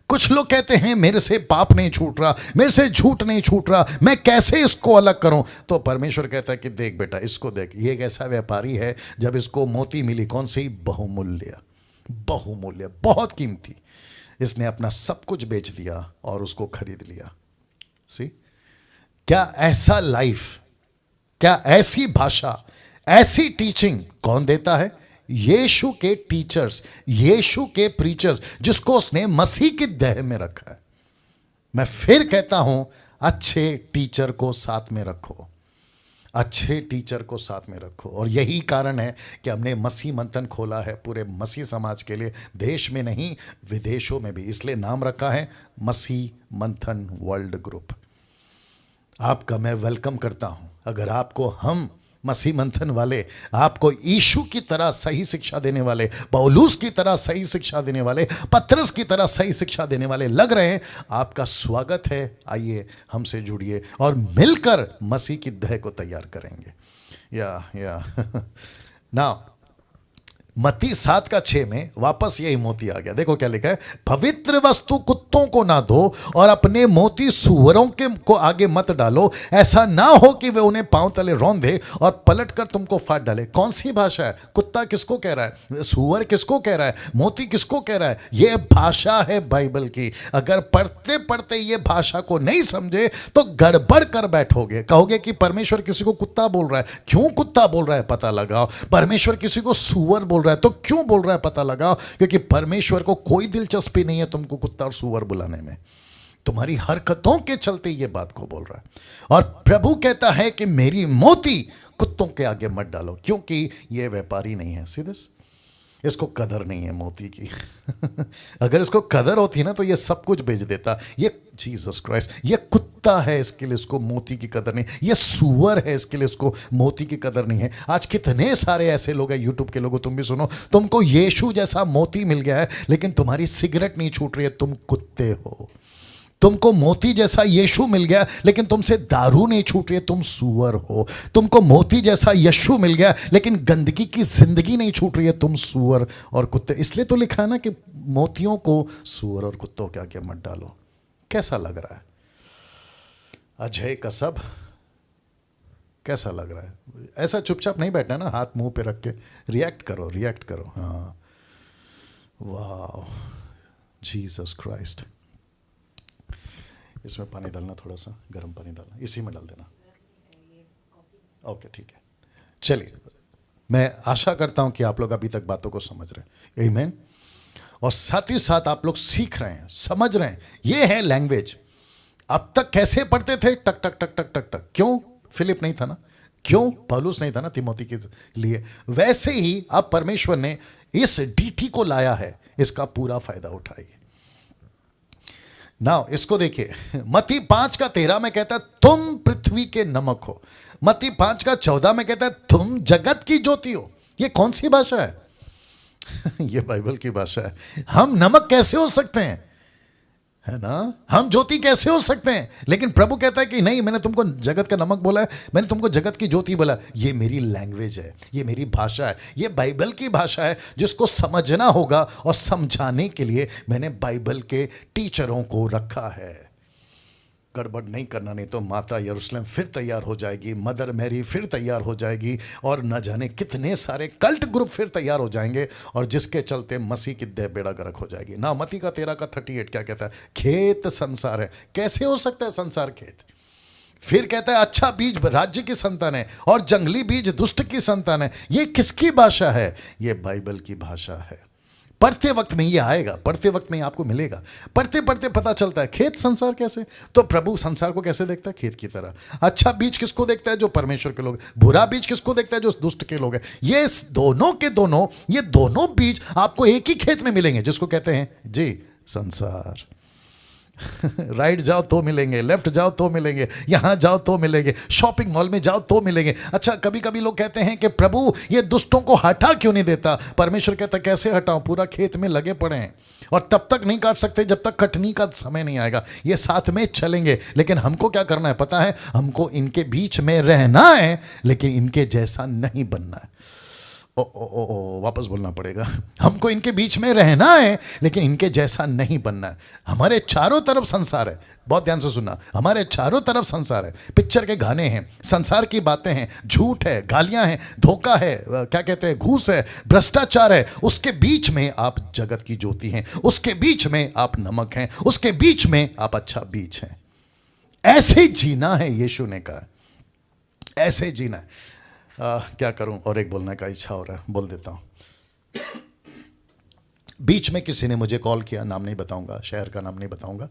कुछ लोग कहते हैं मेरे से पाप नहीं छूट रहा, मेरे से झूठ नहीं छूट रहा, मैं कैसे इसको अलग करूं? तो परमेश्वर कहता है कि देख बेटा, इसको देख, ये एक ऐसा व्यापारी है जब इसको मोती मिली, कौन सी? बहुमूल्य, बहुमूल्य, बहुत कीमती। इसने अपना सब कुछ बेच दिया और उसको खरीद लिया। सी, क्या ऐसा लाइफ, क्या ऐसी भाषा, ऐसी टीचिंग कौन देता है? यीशु के टीचर्स, यीशु के प्रीचर्स, जिसको उसने मसीह की देह में रखा है। मैं फिर कहता हूं, अच्छे टीचर को साथ में रखो, अच्छे टीचर को साथ में रखो। और यही कारण है कि हमने मसीह मंथन खोला है पूरे मसीह समाज के लिए, देश में नहीं विदेशों में भी। इसलिए नाम रखा है मसीह मंथन वर्ल्ड ग्रुप। आपका मैं वेलकम करता हूं। अगर आपको हम मसीह मंथन वाले, आपको यीशु की तरह सही शिक्षा देने वाले, पौलुस की तरह सही शिक्षा देने वाले, पतरस की तरह सही शिक्षा देने वाले लग रहे हैं, आपका स्वागत है। आइए हमसे जुड़िए और मिलकर मसीह की देह को तैयार करेंगे। या ना मत्ती 7:6 में वापस यही मोती आ गया। देखो क्या लिखा है, पवित्र वस्तु कुत्तों को ना दो और अपने मोती सूअरों के को आगे मत डालो, ऐसा ना हो कि वे उन्हें पांव तले रौंद दे और पलट कर तुमको फाड़ डाले। कौन सी भाषा है? कुत्ता किसको कह रहा है? सूअर किसको कह रहा है? मोती किसको कह रहा है? यह भाषा है बाइबल की। अगर पढ़ते पढ़ते ये भाषा को नहीं समझे तो गड़बड़ कर बैठोगे। कहोगे कि परमेश्वर किसी को कुत्ता बोल रहा है, क्यों कुत्ता बोल रहा है पता लगाओ। परमेश्वर किसी को सूअर बोल रहा है तो क्यों बोल रहा है पता लगाओ, क्योंकि परमेश्वर को कोई दिलचस्पी नहीं है तुमको कुत्ता और सूअर बुलाने में। तुम्हारी हरकतों के चलते ये बात को बोल रहा है। और प्रभु कहता है कि मेरी मोती कुत्तों के आगे मत डालो, क्योंकि ये व्यापारी नहीं है। सीधे इसको कदर नहीं है मोती की। अगर इसको कदर होती ना तो ये सब कुछ बेच देता। ये जीसस क्राइस्ट, ये कुत्ता है इसके लिए इसको मोती की कदर नहीं, ये सूअर है इसके लिए इसको मोती की कदर नहीं है। आज कितने सारे ऐसे लोग हैं, यूट्यूब के लोगों, तुम भी सुनो, तुमको यीशु जैसा मोती मिल गया है लेकिन तुम्हारी सिगरेट नहीं छूट रही है, तुम कुत्ते हो। तुमको मोती जैसा यीशु मिल गया लेकिन तुमसे दारू नहीं छूट रही है, तुम सूअर हो। तुमको मोती जैसा यीशु मिल गया लेकिन गंदगी की जिंदगी नहीं छूट रही है, तुम सूअर और कुत्ते। इसलिए तो लिखा है ना कि मोतियों को सूअर और कुत्तों के आगे मत डालो। कैसा लग रहा है अजय का सब? कैसा लग रहा है? ऐसा चुपचाप नहीं बैठना ना, हाथ मुंह पे रख के रिएक्ट करो, रिएक्ट करो। हाँ, वाह, जीसस क्राइस्ट। इसमें पानी डालना, थोड़ा सा गर्म पानी डालना, इसी में डाल देना। ओके, ठीक है। चलिए, मैं आशा करता हूं कि आप लोग अभी तक बातों को समझ रहे हैं, आमीन। और साथ ही साथ आप लोग सीख रहे हैं, समझ रहे हैं। ये है लैंग्वेज। अब तक कैसे पढ़ते थे? टक टक टक टक टक टक। क्यों? फिलिप नहीं था ना, क्यों पौलुस नहीं था ना तिमोथी के लिए। वैसे ही अब परमेश्वर ने इस डीटी को लाया है, इसका पूरा फायदा उठाइए। नाउ इसको देखिए, मत्ती 5:13 में कहता है तुम पृथ्वी के नमक हो। मत्ती 5:14 में कहता है तुम जगत की ज्योति हो। ये कौन सी भाषा है? ये बाइबल की भाषा है। हम नमक कैसे हो सकते हैं, है ना? हम ज्योति कैसे हो सकते हैं? लेकिन प्रभु कहता है कि नहीं, मैंने तुमको जगत का नमक बोला है, मैंने तुमको जगत की ज्योति बोला। ये मेरी लैंग्वेज है, ये मेरी भाषा है, ये बाइबल की भाषा है जिसको समझना होगा। और समझाने के लिए मैंने बाइबल के टीचरों को रखा है। गड़बड़ नहीं करना, नहीं तो माता यरूशलेम फिर तैयार हो जाएगी, मदर मैरी फिर तैयार हो जाएगी, और न जाने कितने सारे कल्ट ग्रुप फिर तैयार हो जाएंगे, और जिसके चलते मसीह की देह बेड़ा गर्क हो जाएगी ना। मत्ती का 13:38 क्या कहता है? खेत संसार है। कैसे हो सकता है संसार खेत? फिर कहता है अच्छा बीज राज्य की संतान है और जंगली बीज दुष्ट की संतान है। ये किसकी भाषा है? ये बाइबल की भाषा है। पढ़ते वक्त में ये आएगा, पढ़ते वक्त में आपको मिलेगा। पढ़ते पढ़ते पता चलता है खेत संसार कैसे। तो प्रभु संसार को कैसे देखता है? खेत की तरह। अच्छा बीज किसको देखता है? जो परमेश्वर के लोग। बुरा बीज किसको देखता है? जो दुष्ट के लोग हैं। ये दोनों के दोनों, ये दोनों बीज आपको एक ही खेत में मिलेंगे, जिसको कहते हैं जी संसार। राइट जाओ तो मिलेंगे, लेफ्ट जाओ तो मिलेंगे, यहां जाओ तो मिलेंगे, शॉपिंग मॉल में जाओ तो मिलेंगे। अच्छा कभी कभी लोग कहते हैं कि प्रभु ये दुष्टों को हटा क्यों नहीं देता? परमेश्वर कहता कैसे हटाऊं? पूरा खेत में लगे पड़े हैं और तब तक नहीं काट सकते जब तक कटनी का समय नहीं आएगा। ये साथ में चलेंगे, लेकिन हमको क्या करना है पता है? हमको इनके बीच में रहना है, लेकिन इनके जैसा नहीं बनना है। वापस बोलना पड़ेगा। हमको इनके बीच में रहना है, लेकिन इनके जैसा नहीं बनना है। हमारे चारों तरफ संसार है, बहुत ध्यान से सुनना। हमारे चारों तरफ संसार है। पिक्चर के गाने हैं, संसार की बातें हैं, झूठ है, गालियां हैं, धोखा है, क्या कहते हैं, घूस है, भ्रष्टाचार है। उसके बीच में आप जगत की ज्योति हैं, उसके बीच में आप नमक हैं, उसके बीच में आप अच्छा बीज हैं। ऐसे जीना है, यीशु ने कहा ऐसे जीना है। क्या करूं, और एक बोलने का इच्छा हो रहा है, बोल देता हूं। बीच में किसी ने मुझे कॉल किया, नाम नहीं बताऊंगा, शहर का नाम नहीं बताऊंगा।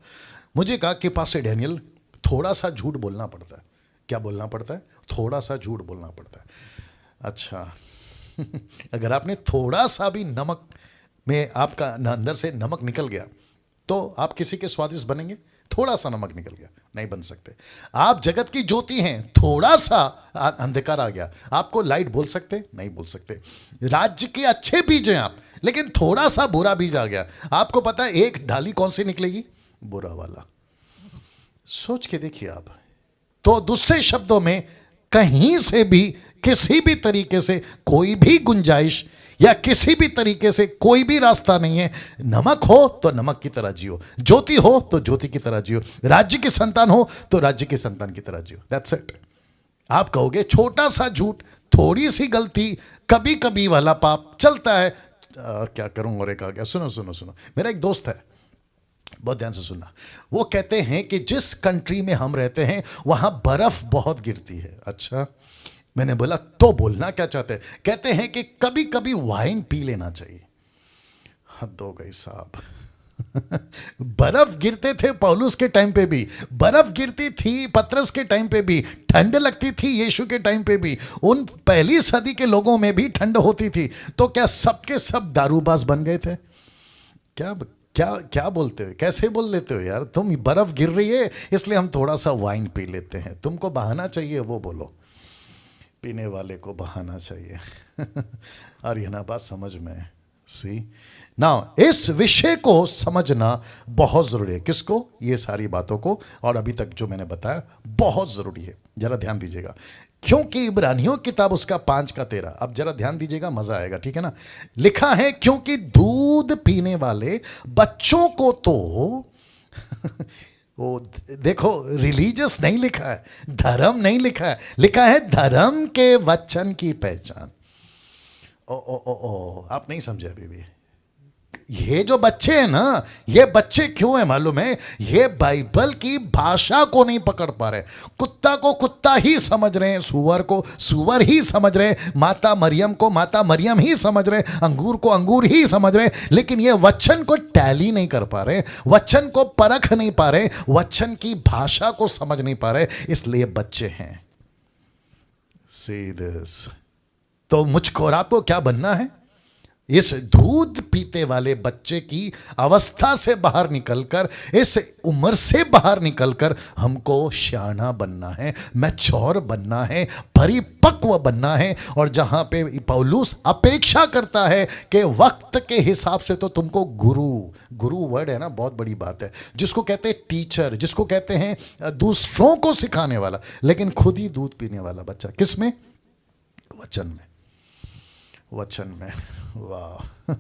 मुझे कहा कि पास्टर डैनियल थोड़ा सा झूठ बोलना पड़ता है। क्या बोलना पड़ता है? थोड़ा सा झूठ बोलना पड़ता है। अच्छा अगर आपने थोड़ा सा भी नमक में आपका अंदर से नमक निकल गया तो आप किसी के स्वादिष्ट बनेंगे? थोड़ा सा नमक निकल गया, नहीं बन सकते। आप जगत की ज्योति हैं, थोड़ा सा अंधकार आ गया, आपको लाइट बोल सकते? नहीं बोल सकते। राज्य के अच्छे बीज हैं आप, लेकिन थोड़ा सा बुरा बीज आ गया, आपको पता है एक डाली कौन सी निकलेगी? बुरा वाला। सोच के देखिए आप। तो दूसरे शब्दों में, कहीं से भी किसी भी तरीके से कोई भी गुंजाइश या किसी भी तरीके से कोई भी रास्ता नहीं है। नमक हो तो नमक की तरह जियो, ज्योति हो तो ज्योति की तरह जियो, राज्य की संतान हो तो राज्य की संतान की तरह जियो। That's it. आप कहोगे छोटा सा झूठ, थोड़ी सी गलती, कभी कभी वाला पाप चलता है। क्या करूं, और एक आ गया। सुनो सुनो सुनो, मेरा एक दोस्त है, बहुत ध्यान से सुनना। वो कहते हैं कि जिस कंट्री में हम रहते हैं वहां बर्फ बहुत गिरती है। अच्छा, मैंने बोला तो बोलना क्या चाहते हैं? कहते हैं कि कभी कभी वाइन पी लेना चाहिए। हद हो गई साहब। बर्फ गिरते थे पौलुस के टाइम पे भी, बर्फ गिरती थी पतरस के टाइम पे भी, ठंड लगती थी यीशु के टाइम पे भी, उन पहली सदी के लोगों में भी ठंड होती थी। तो क्या सबके सब दारूबाज बन गए थे? क्या क्या क्या बोलते हो, कैसे बोल लेते हो यार? तुम बर्फ गिर रही है इसलिए हम थोड़ा सा वाइन पी लेते हैं, तुमको बहाना चाहिए वो बोलो, पीने वाले को बहाना चाहिए। और ये ना बात समझ में, सी ना, इस विषय को समझना बहुत जरूरी है। किसको? ये सारी बातों को, और अभी तक जो मैंने बताया बहुत जरूरी है। जरा ध्यान दीजिएगा, क्योंकि इब्रानियों किताब उसका 5:13, अब जरा ध्यान दीजिएगा, मजा आएगा, ठीक है ना। लिखा है क्योंकि दूध पीने वाले बच्चों को तो वो देखो, रिलीजियस नहीं लिखा है, धर्म नहीं लिखा है, लिखा है धर्म के वचन की पहचान। ओ ओ ओ ओ, आप नहीं समझे अभी भी। ये जो बच्चे हैं ना, ये बच्चे क्यों हैं मालूम है? ये बाइबल की भाषा को नहीं पकड़ पा रहे। कुत्ता को कुत्ता ही समझ रहे हैं, सुअर को सुअर ही समझ रहे हैं, माता मरियम को माता मरियम ही समझ रहे हैं, अंगूर को अंगूर ही समझ रहे हैं, लेकिन ये वचन को टैली नहीं कर पा रहे, वचन को परख नहीं पा रहे, वचन की भाषा को समझ नहीं पा रहे, इसलिए बच्चे हैं। See this। तो मुझको और आपको क्या बनना है? इस दूध पीते वाले बच्चे की अवस्था से बाहर निकलकर, इस उम्र से बाहर निकलकर हमको श्याना बनना है, मैच्योर बनना है, परिपक्व बनना है। और जहां पे पौलुस अपेक्षा करता है कि वक्त के हिसाब से तो तुमको गुरु वर्ड है ना, बहुत बड़ी बात है, जिसको कहते हैं टीचर, जिसको कहते हैं दूसरों को सिखाने वाला, लेकिन खुद ही दूध पीने वाला बच्चा। किस में? वचन में, वचन में। वाह।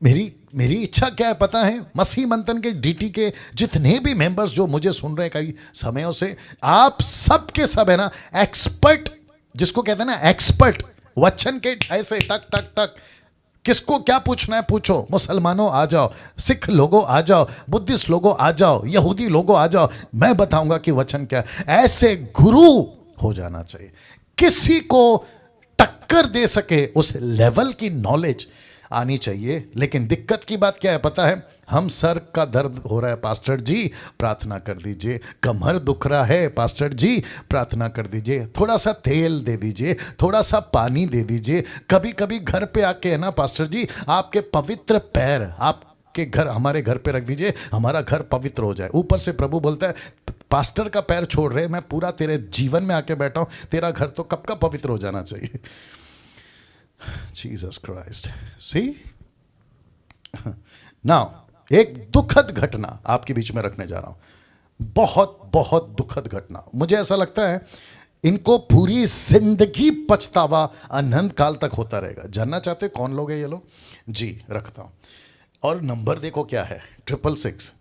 मेरी इच्छा क्या है पता है? मसीह मंथन के डीटी के जितने भी मेंबर्स जो मुझे सुन रहे हैं कई समयों से, आप सब के सब है ना एक्सपर्ट, जिसको कहते हैं ना एक्सपर्ट, वचन के ढाई से टक टक टक। किसको क्या पूछना है पूछो, मुसलमानों आ जाओ, सिख लोगों आ जाओ, बुद्धिस्ट लोगों आ जाओ, यहूदी लोगों आ जाओ, मैं बताऊंगा कि वचन क्या है। ऐसे गुरु हो जाना चाहिए, किसी को टक्कर दे सके उस लेवल की नॉलेज आनी चाहिए। लेकिन दिक्कत की बात क्या है पता है? हम सर का दर्द हो रहा है पास्टर जी, प्रार्थना कर दीजिए, कमर दुख रहा है पास्टर जी, प्रार्थना कर दीजिए, थोड़ा सा तेल दे दीजिए, थोड़ा सा पानी दे दीजिए, कभी कभी घर पे आके है ना पास्टर जी, आपके पवित्र पैर आपके घर, हमारे घर पे रख दीजिए, हमारा घर पवित्र हो जाए। ऊपर से प्रभु बोलता है पास्टर का पैर छोड़ रहे, मैं पूरा तेरे जीवन में आके बैठा हूं, तेरा घर तो कब का पवित्र हो जाना चाहिए। Jesus Christ. सी नाउ, एक दुखद घटना आपके बीच में रखने जा रहा हूं, बहुत बहुत दुखद घटना। मुझे ऐसा लगता है इनको पूरी जिंदगी पछतावा अनंत काल तक होता रहेगा। जानना चाहते कौन लोग हैं ये लोग? जी रखता हूं, और नंबर देखो क्या है, 666,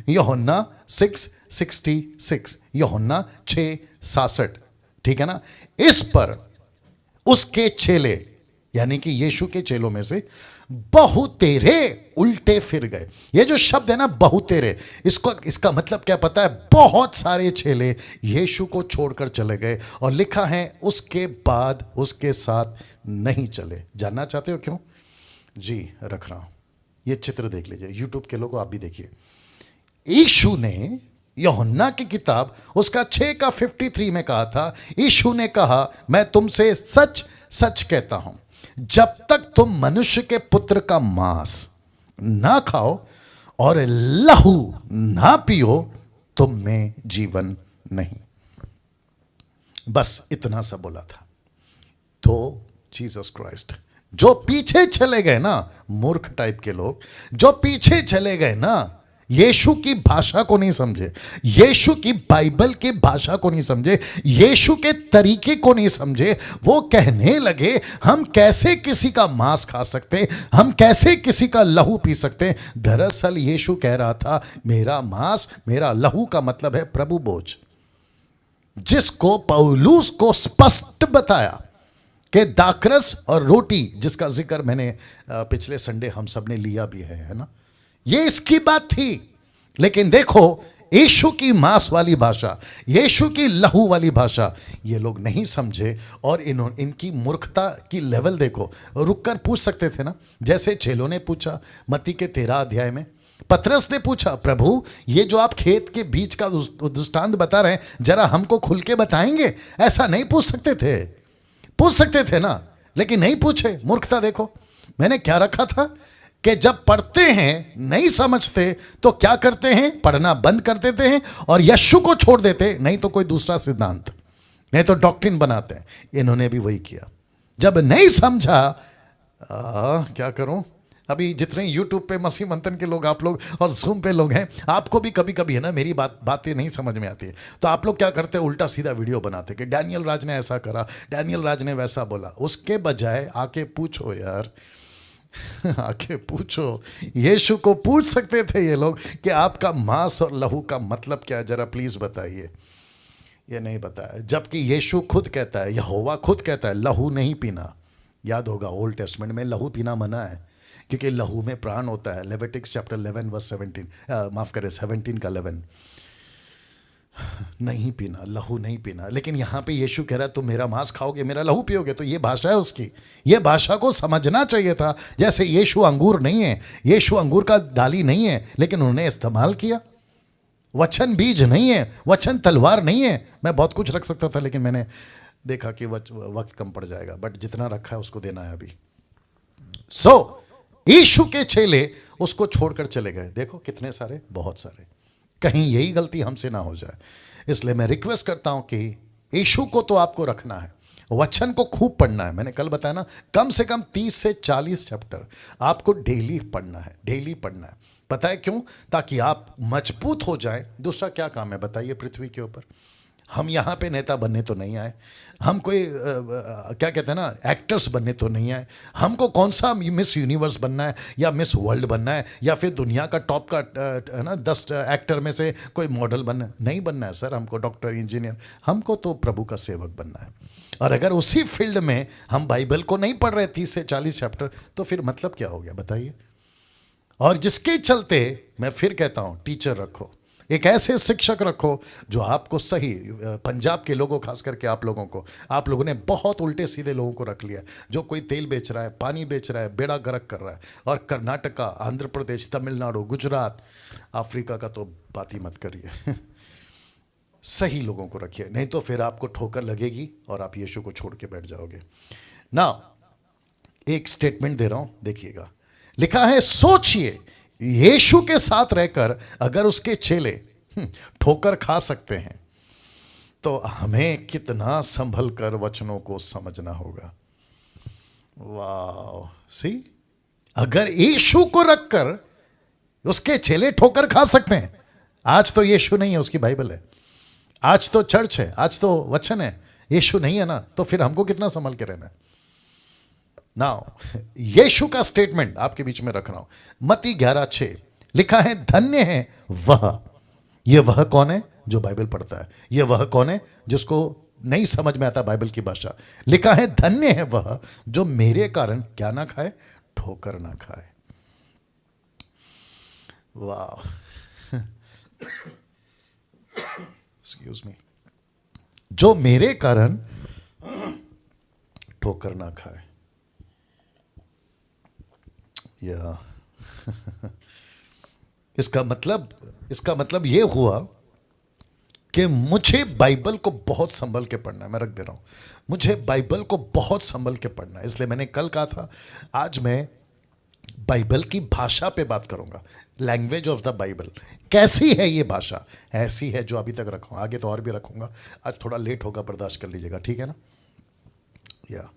यूहन्ना 6:66, यूहन्ना 6:67, ठीक है ना। इस पर उसके चेले, यानी कि यीशु के चेलों में से बहुतेरे उल्टे फिर गए। ये जो शब्द है ना बहुतेरे, इसका मतलब क्या पता है? बहुत सारे चेले यीशु को छोड़कर चले गए, और लिखा है उसके बाद उसके साथ नहीं चले। जानना चाहते हो क्यों? जी रख रहा हूं, ये चित्र देख लीजिए, यूट्यूब के लोगों आप भी देखिए। यीशु ने यूहन्ना की किताब उसका 6:53 में कहा था, यीशु ने कहा मैं तुमसे सच सच कहता हूं, जब तक तुम मनुष्य के पुत्र का मांस ना खाओ और लहू ना पियो, तुम में जीवन नहीं। बस इतना सा बोला था। तो जीसस क्राइस्ट, जो पीछे चले गए ना, मूर्ख टाइप के लोग जो पीछे चले गए ना, यीशु की भाषा को नहीं समझे, यीशु की बाइबल की भाषा को नहीं समझे, यीशु के तरीके को नहीं समझे, वो कहने लगे हम कैसे किसी का मांस खा सकते, हम कैसे किसी का लहू पी सकते। दरअसल यीशु कह रहा था मेरा मांस मेरा लहू का मतलब है प्रभु भोज, जिसको पौलुस को स्पष्ट बताया कि दाखरस और रोटी, जिसका जिक्र मैंने पिछले संडे हम सब ने लिया भी है ना, ये इसकी बात थी। लेकिन देखो यीशु की मांस वाली भाषा, यीशु की लहू वाली भाषा ये लोग नहीं समझे, और इनकी मूर्खता की लेवल देखो। रुककर पूछ सकते थे ना, जैसे चेलों ने पूछा मत्ती के 13 अध्याय में, पतरस ने पूछा, प्रभु ये जो आप खेत के बीच का दृष्टांत बता रहे हैं, जरा हमको खुल के बताएंगे? ऐसा नहीं पूछ सकते थे? पूछ सकते थे ना, लेकिन नहीं पूछे। मूर्खता देखो। मैंने क्या रखा था कि जब पढ़ते हैं नहीं समझते तो क्या करते हैं, पढ़ना बंद कर देते हैं और यीशु को छोड़ देते, नहीं तो कोई दूसरा सिद्धांत, नहीं तो डॉक्ट्रिन बनाते हैं। इन्होंने भी वही किया। जब नहीं समझा, क्या करूं? अभी जितने यूट्यूब पे मसीह मंथन के लोग, आप लोग, और जूम पे लोग हैं, आपको भी कभी कभी है ना मेरी बातें नहीं समझ में आती है, तो आप लोग क्या करते हैं, उल्टा सीधा वीडियो बनाते कि डैनियल राज ने ऐसा करा, डैनियल राज ने वैसा बोला। उसके बजाय आके पूछो यार, आके पूछो। यीशु को पूछ सकते थे ये लोग कि आपका मांस और लहू का मतलब क्या है, जरा प्लीज बताइए। ये नहीं बताया, जबकि यीशु खुद कहता है, यहोवा खुद कहता है लहू नहीं पीना। याद होगा ओल्ड टेस्टमेंट में लहू पीना मना है, क्योंकि लहू में प्राण होता है। लेविटिक्स चैप्टर 11 वर्स 17, माफ करें 17 का 11, नहीं पीना, लहू नहीं पीना। लेकिन यहाँ पे यीशु कह रहा है तुम मेरा मांस खाओगे, मेरा लहू पियोगे। तो ये भाषा है उसकी, ये भाषा को समझना चाहिए था। जैसे यीशु अंगूर नहीं है, यीशु अंगूर का डाली नहीं है, लेकिन उन्होंने इस्तेमाल किया। वचन बीज नहीं है, वचन तलवार नहीं है। मैं बहुत कुछ रख सकता था, लेकिन मैंने देखा कि वक्त कम पड़ जाएगा, बट जितना रखा है उसको देना है अभी। यीशु के चेले उसको छोड़कर चले गए। देखो कितने सारे, बहुत सारे। कहीं यही गलती हमसे ना हो जाए, इसलिए मैं रिक्वेस्ट करता हूं कि यीशु को तो आपको रखना है, वचन को खूब पढ़ना है। मैंने कल बताया ना, कम से कम 30 से 40 चैप्टर आपको डेली पढ़ना है, डेली पढ़ना है। पता है क्यों? ताकि आप मजबूत हो जाए। दूसरा क्या काम है बताइए पृथ्वी के ऊपर? हम यहाँ पे नेता बनने तो नहीं आए, हम कोई क्या कहते हैं ना, एक्टर्स बनने तो नहीं आए। हमको कौन सा मिस यूनिवर्स बनना है या मिस वर्ल्ड बनना है, या फिर दुनिया का टॉप का है ना 10 एक्टर में से कोई मॉडल बनना नहीं बनना है सर। हमको डॉक्टर, इंजीनियर, हमको तो प्रभु का सेवक बनना है। और अगर उसी फील्ड में हम बाइबल को नहीं पढ़ रहे 30 से 40 चैप्टर, तो फिर मतलब क्या हो गया बताइए? और जिसके चलते मैं फिर कहता हूं, टीचर रखो, एक ऐसे शिक्षक रखो जो आपको सही। पंजाब के लोगों, खास करके आप लोगों ने बहुत उल्टे सीधे लोगों को रख लिया, जो कोई तेल बेच रहा है, पानी बेच रहा है, बेड़ा गर्क कर रहा है। और कर्नाटका, आंध्र प्रदेश, तमिलनाडु, गुजरात, अफ्रीका का तो बात ही मत करिए। सही लोगों को रखिए, नहीं तो फिर आपको ठोकर लगेगी और आप यीशु को छोड़ के बैठ जाओगे ना। एक स्टेटमेंट दे रहा हूं, देखिएगा। लिखा है, सोचिए यीशु के साथ रहकर अगर उसके चेले ठोकर खा सकते हैं, तो हमें कितना संभल कर वचनों को समझना होगा। वाह, सी, अगर यीशु को रखकर उसके चेले ठोकर खा सकते हैं। आज तो यीशु नहीं है, उसकी बाइबल है। आज तो चर्च है, आज तो वचन है, यीशु नहीं है ना, तो फिर हमको कितना संभल के रहना है। नाउ यीशु का स्टेटमेंट आपके बीच में रख रहा हूं। मत्ती 11:6 लिखा है, धन्य है वह। यह वह कौन है? जो बाइबल पढ़ता है। यह वह कौन है? जिसको नहीं समझ में आता बाइबल की भाषा। लिखा है, धन्य है वह जो मेरे कारण क्या ना खाए, ठोकर ना खाए। वाह, एक्सक्यूज मी। जो मेरे कारण ठोकर ना खाए, या इसका मतलब ये हुआ कि मुझे बाइबल को बहुत संभल के पढ़ना है। मैं रख दे रहा हूं, मुझे बाइबल को बहुत संभल के पढ़ना है। इसलिए मैंने कल कहा था, आज मैं बाइबल की भाषा पे बात करूंगा। लैंग्वेज ऑफ द बाइबल कैसी है? ये भाषा ऐसी है जो अभी तक रखा हूं, आगे तो और भी रखूंगा। आज थोड़ा लेट होगा, बर्दाश्त कर लीजिएगा, ठीक है ना? या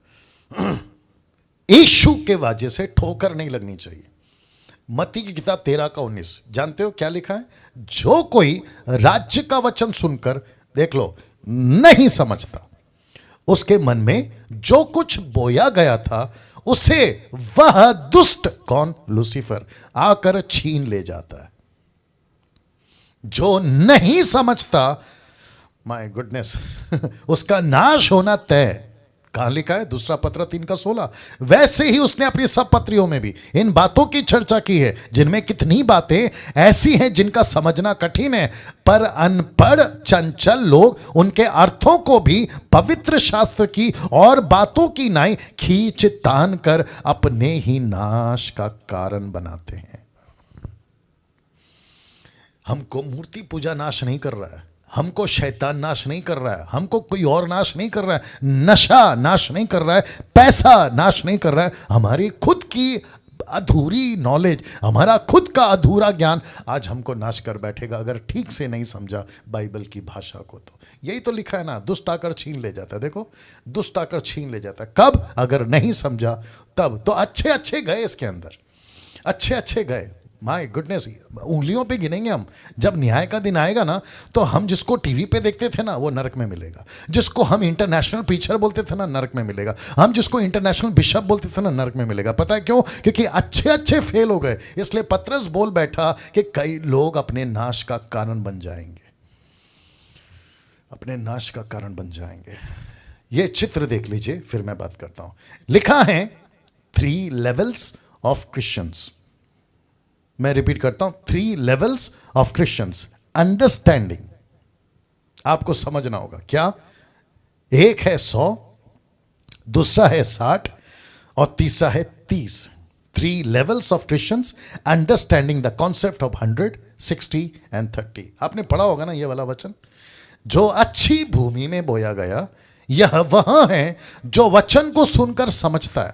यीशु के वजह से ठोकर नहीं लगनी चाहिए। मत्ती की किताब 13:19 जानते हो क्या लिखा है? जो कोई राज्य का वचन सुनकर, देख लो, नहीं समझता, उसके मन में जो कुछ बोया गया था उसे वह दुष्ट, कौन? लूसीफर, आकर छीन ले जाता है। जो नहीं समझता, माय गुडनेस, उसका नाश होना तय। कहां लिखा है? दूसरा पत्र 3:16। वैसे ही उसने अपनी सब पत्रियों में भी इन बातों की चर्चा की है, जिनमें कितनी बातें ऐसी हैं जिनका समझना कठिन है, पर अनपढ़ चंचल लोग उनके अर्थों को भी पवित्र शास्त्र की और बातों की नाई खींच तान कर अपने ही नाश का कारण बनाते हैं। हमको मूर्ति पूजा नाश नहीं कर रहा है, हमको शैतान नाश नहीं कर रहा है, हमको कोई और नाश नहीं कर रहा है, नशा नाश नहीं कर रहा है, पैसा नाश नहीं कर रहा है, हमारी खुद की अधूरी नॉलेज, हमारा खुद का अधूरा ज्ञान आज हमको नाश कर बैठेगा अगर ठीक से नहीं समझा बाइबल की भाषा को। तो यही तो लिखा है ना, दुष्ट आकर छीन ले जाता है। देखो, दुष्ट आकर छीन ले जाता है कब? अगर नहीं समझा तब। तो अच्छे अच्छे गए इसके अंदर, अच्छे अच्छे गए। माय गुडनेस, उंगलियों पे गिनेंगे हम। जब न्याय का दिन आएगा ना, तो हम जिसको टीवी पे देखते थे ना, वो नरक में मिलेगा। जिसको हम इंटरनेशनल प्रीचर बोलते थे ना, नरक में मिलेगा। हम जिसको इंटरनेशनल बिशप बोलते थे ना, नरक में मिलेगा। पता है क्यों? क्योंकि अच्छे अच्छे फेल हो गए। इसलिए पतरस बोल बैठा कि कई लोग अपने नाश का कारण बन जाएंगे, अपने नाश का कारण बन जाएंगे। ये चित्र देख लीजिए, फिर मैं बात करता हूं। लिखा है 3 लेवल्स ऑफ क्रिश्चियंस। मैं रिपीट करता हूं, 3 लेवल्स ऑफ क्रिश्चियंस। अंडरस्टैंडिंग आपको समझना होगा। क्या? एक है 100, दूसरा है 60 और तीसरा है 30। 3 levels of Christians understanding the concept of 100, 60 and 30। आपने पढ़ा होगा ना ये वाला वचन, जो अच्छी भूमि में बोया गया, यह वह है जो वचन को सुनकर समझता है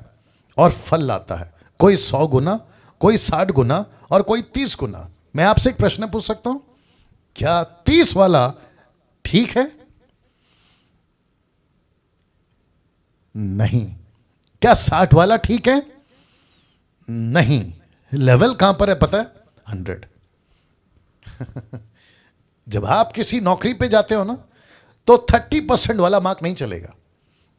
और फल लाता है। कोई 100 गुना, कोई 60 गुना और कोई 30 गुना। मैं आपसे एक प्रश्न पूछ सकता हूं, क्या 30 वाला ठीक है? नहीं। क्या 60 वाला ठीक है? नहीं। लेवल कहां पर है पता है? 100। जब आप किसी नौकरी पे जाते हो ना, तो 30% वाला मार्क नहीं चलेगा,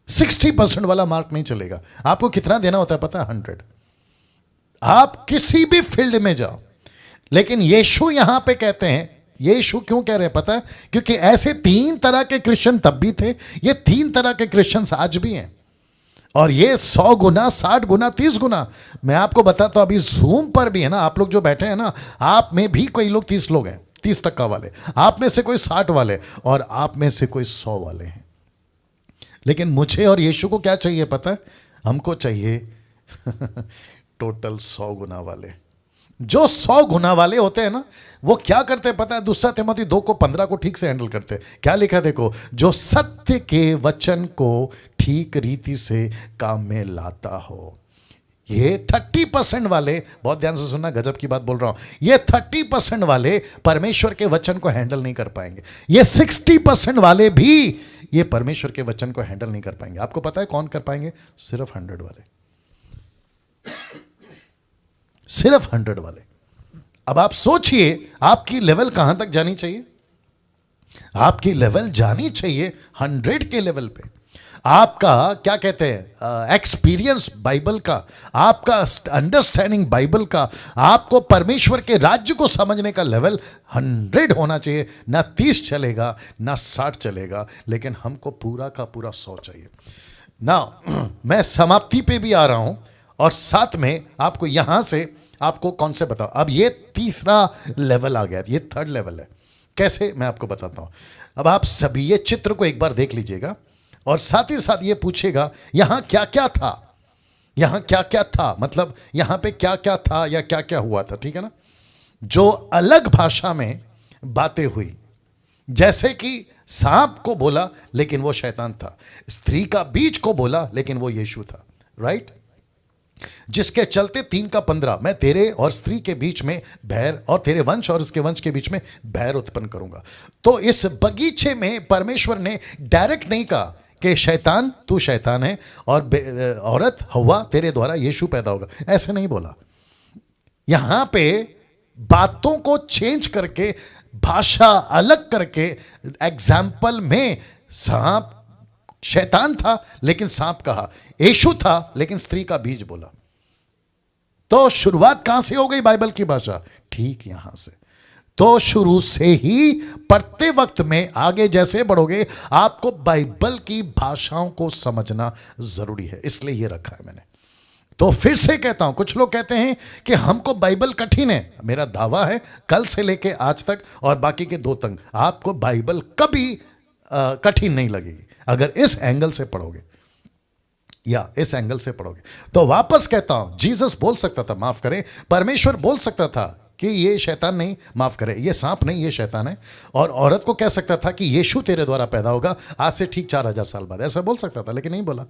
60% वाला मार्क नहीं चलेगा। आपको कितना देना होता है पता है? 100। आप किसी भी फील्ड में जाओ। लेकिन यीशु यहां पे कहते हैं, यीशु क्यों कह रहे हैं पता है? क्योंकि ऐसे 3 तरह के क्रिश्चियन तब भी थे, ये 3 तरह के क्रिश्चियंस आज भी हैं। और ये 100 गुना, 60 गुना, 30 गुना। मैं आपको बताता हूं, अभी जूम पर भी है ना, आप लोग जो बैठे हैं ना, आप में भी कोई लोग 30 लोग हैं, 30% वाले। आप में से कोई 60 वाले और आप में से कोई 100 वाले हैं। लेकिन मुझे और यीशु को क्या चाहिए पता है? हमको चाहिए टोटल 100 गुना वाले। जो 100 गुना वाले होते हैं ना, वो क्या करते हैं पता है? 2 तिमोथी 2:15 को ठीक से हैंडल करते हैं। क्या लिखा देखो, जो सत्य के वचन को ठीक रीति से काम में लाता हो। ये 30% वाले, बहुत ध्यान से सुनना, गजब की बात बोल रहा हूं, ये 30% वाले परमेश्वर के वचन को हैंडल नहीं कर पाएंगे। ये 60% वाले भी ये परमेश्वर के वचन को हैंडल नहीं कर पाएंगे। आपको पता है कौन कर पाएंगे? सिर्फ 100 वाले, सिर्फ 100 वाले। अब आप सोचिए, आपकी लेवल कहां तक जानी चाहिए? आपकी लेवल जानी चाहिए 100 के लेवल पे। आपका क्या कहते हैं, एक्सपीरियंस बाइबल का, आपका अंडरस्टैंडिंग बाइबल का, आपको परमेश्वर के राज्य को समझने का लेवल 100 होना चाहिए। ना 30 चलेगा, ना 60 चलेगा, लेकिन हमको पूरा का पूरा 100 चाहिए ना। मैं समाप्ति पे भी आ रहा हूं और साथ में आपको यहां से आपको कौन से बताओ। अब ये तीसरा लेवल आ गया, ये 3rd लेवल है। कैसे, मैं आपको बताता हूं। अब आप सभी ये चित्र को एक बार देख लीजिएगा और साथ ही साथ ये पूछेगा यहां क्या क्या था, यहां क्या क्या था, मतलब यहां पे क्या क्या था या क्या क्या हुआ था, ठीक है ना। जो अलग भाषा में बातें हुई, जैसे कि सांप को बोला लेकिन वो शैतान था, स्त्री का बीज को बोला लेकिन वो यीशु था, राइट। जिसके चलते 3:15 मैं तेरे और स्त्री के बीच में बैर और तेरे वंश और उसके वंश के बीच में बैर उत्पन्न करूंगा। तो इस बगीचे में परमेश्वर ने डायरेक्ट नहीं कहा कि शैतान तू शैतान है और औरत हव्वा तेरे द्वारा यीशु पैदा होगा, ऐसे नहीं बोला। यहां पे बातों को चेंज करके, भाषा अलग करके, एग्जाम्पल में सांप शैतान था लेकिन सांप कहा, यीशु था लेकिन स्त्री का बीज बोला। तो शुरुआत कहां से हो गई बाइबल की भाषा? ठीक यहां से। तो शुरू से ही पढ़ते वक्त में आगे जैसे बढ़ोगे, आपको बाइबल की भाषाओं को समझना जरूरी है, इसलिए ये रखा है मैंने। तो फिर से कहता हूं, कुछ लोग कहते हैं कि हमको बाइबल कठिन है। मेरा दावा है कल से लेके आज तक और बाकी के 2 तक आपको बाइबल कभी कठिन नहीं लगेगी अगर इस एंगल से पढ़ोगे या इस एंगल से पढ़ोगे। तो वापस कहता हूं, जीसस बोल सकता था, माफ करें, परमेश्वर बोल सकता था कि ये शैतान नहीं, माफ करे, ये सांप नहीं, ये शैतान है। और औरत को कह सकता था कि यीशु तेरे द्वारा पैदा होगा आज से ठीक 4000 साल बाद, ऐसा बोल सकता था, लेकिन नहीं बोला।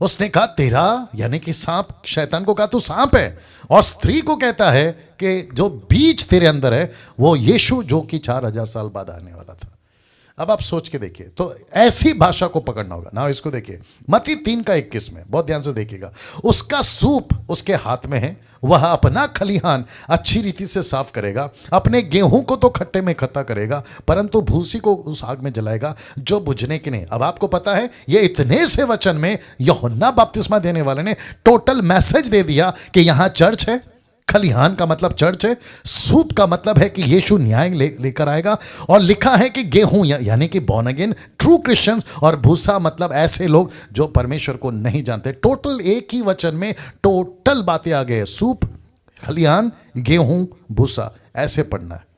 उसने कहा तेरा, यानी कि सांप, शैतान को कहा तू सांप है, और स्त्री को कहता है कि जो बीज तेरे अंदर है वो यीशु, जो कि 4000 साल बाद आने वाला था। अब आप सोच के देखिए, तो ऐसी भाषा को पकड़ना होगा ना। इसको देखिए, मत्ती 3:21 में, बहुत ध्यान से देखिएगा, उसका सूप उसके हाथ में है, वह अपना खलिहान अच्छी रीति से साफ करेगा, अपने गेहूं को तो खट्टे में इकट्ठा करेगा, परंतु भूसी को उस आग में जलाएगा जो बुझने की नहीं। अब आपको पता है, ये इतने से वचन में यूहन्ना बपतिस्मा देने वाले ने टोटल मैसेज दे दिया कि यहां चर्च है, खलिहान का मतलब चर्च है, सूप का मतलब है कि यीशु न्याय लेकर आएगा, और लिखा है कि गेहूं यानी कि बॉर्न अगेन ट्रू क्रिश्चियंस, और भूसा मतलब ऐसे लोग जो परमेश्वर को नहीं जानते। टोटल एक ही वचन में टोटल बातें आ गए, सूप, खलिहान, गेहूं, भूसा, ऐसे पढ़ना है।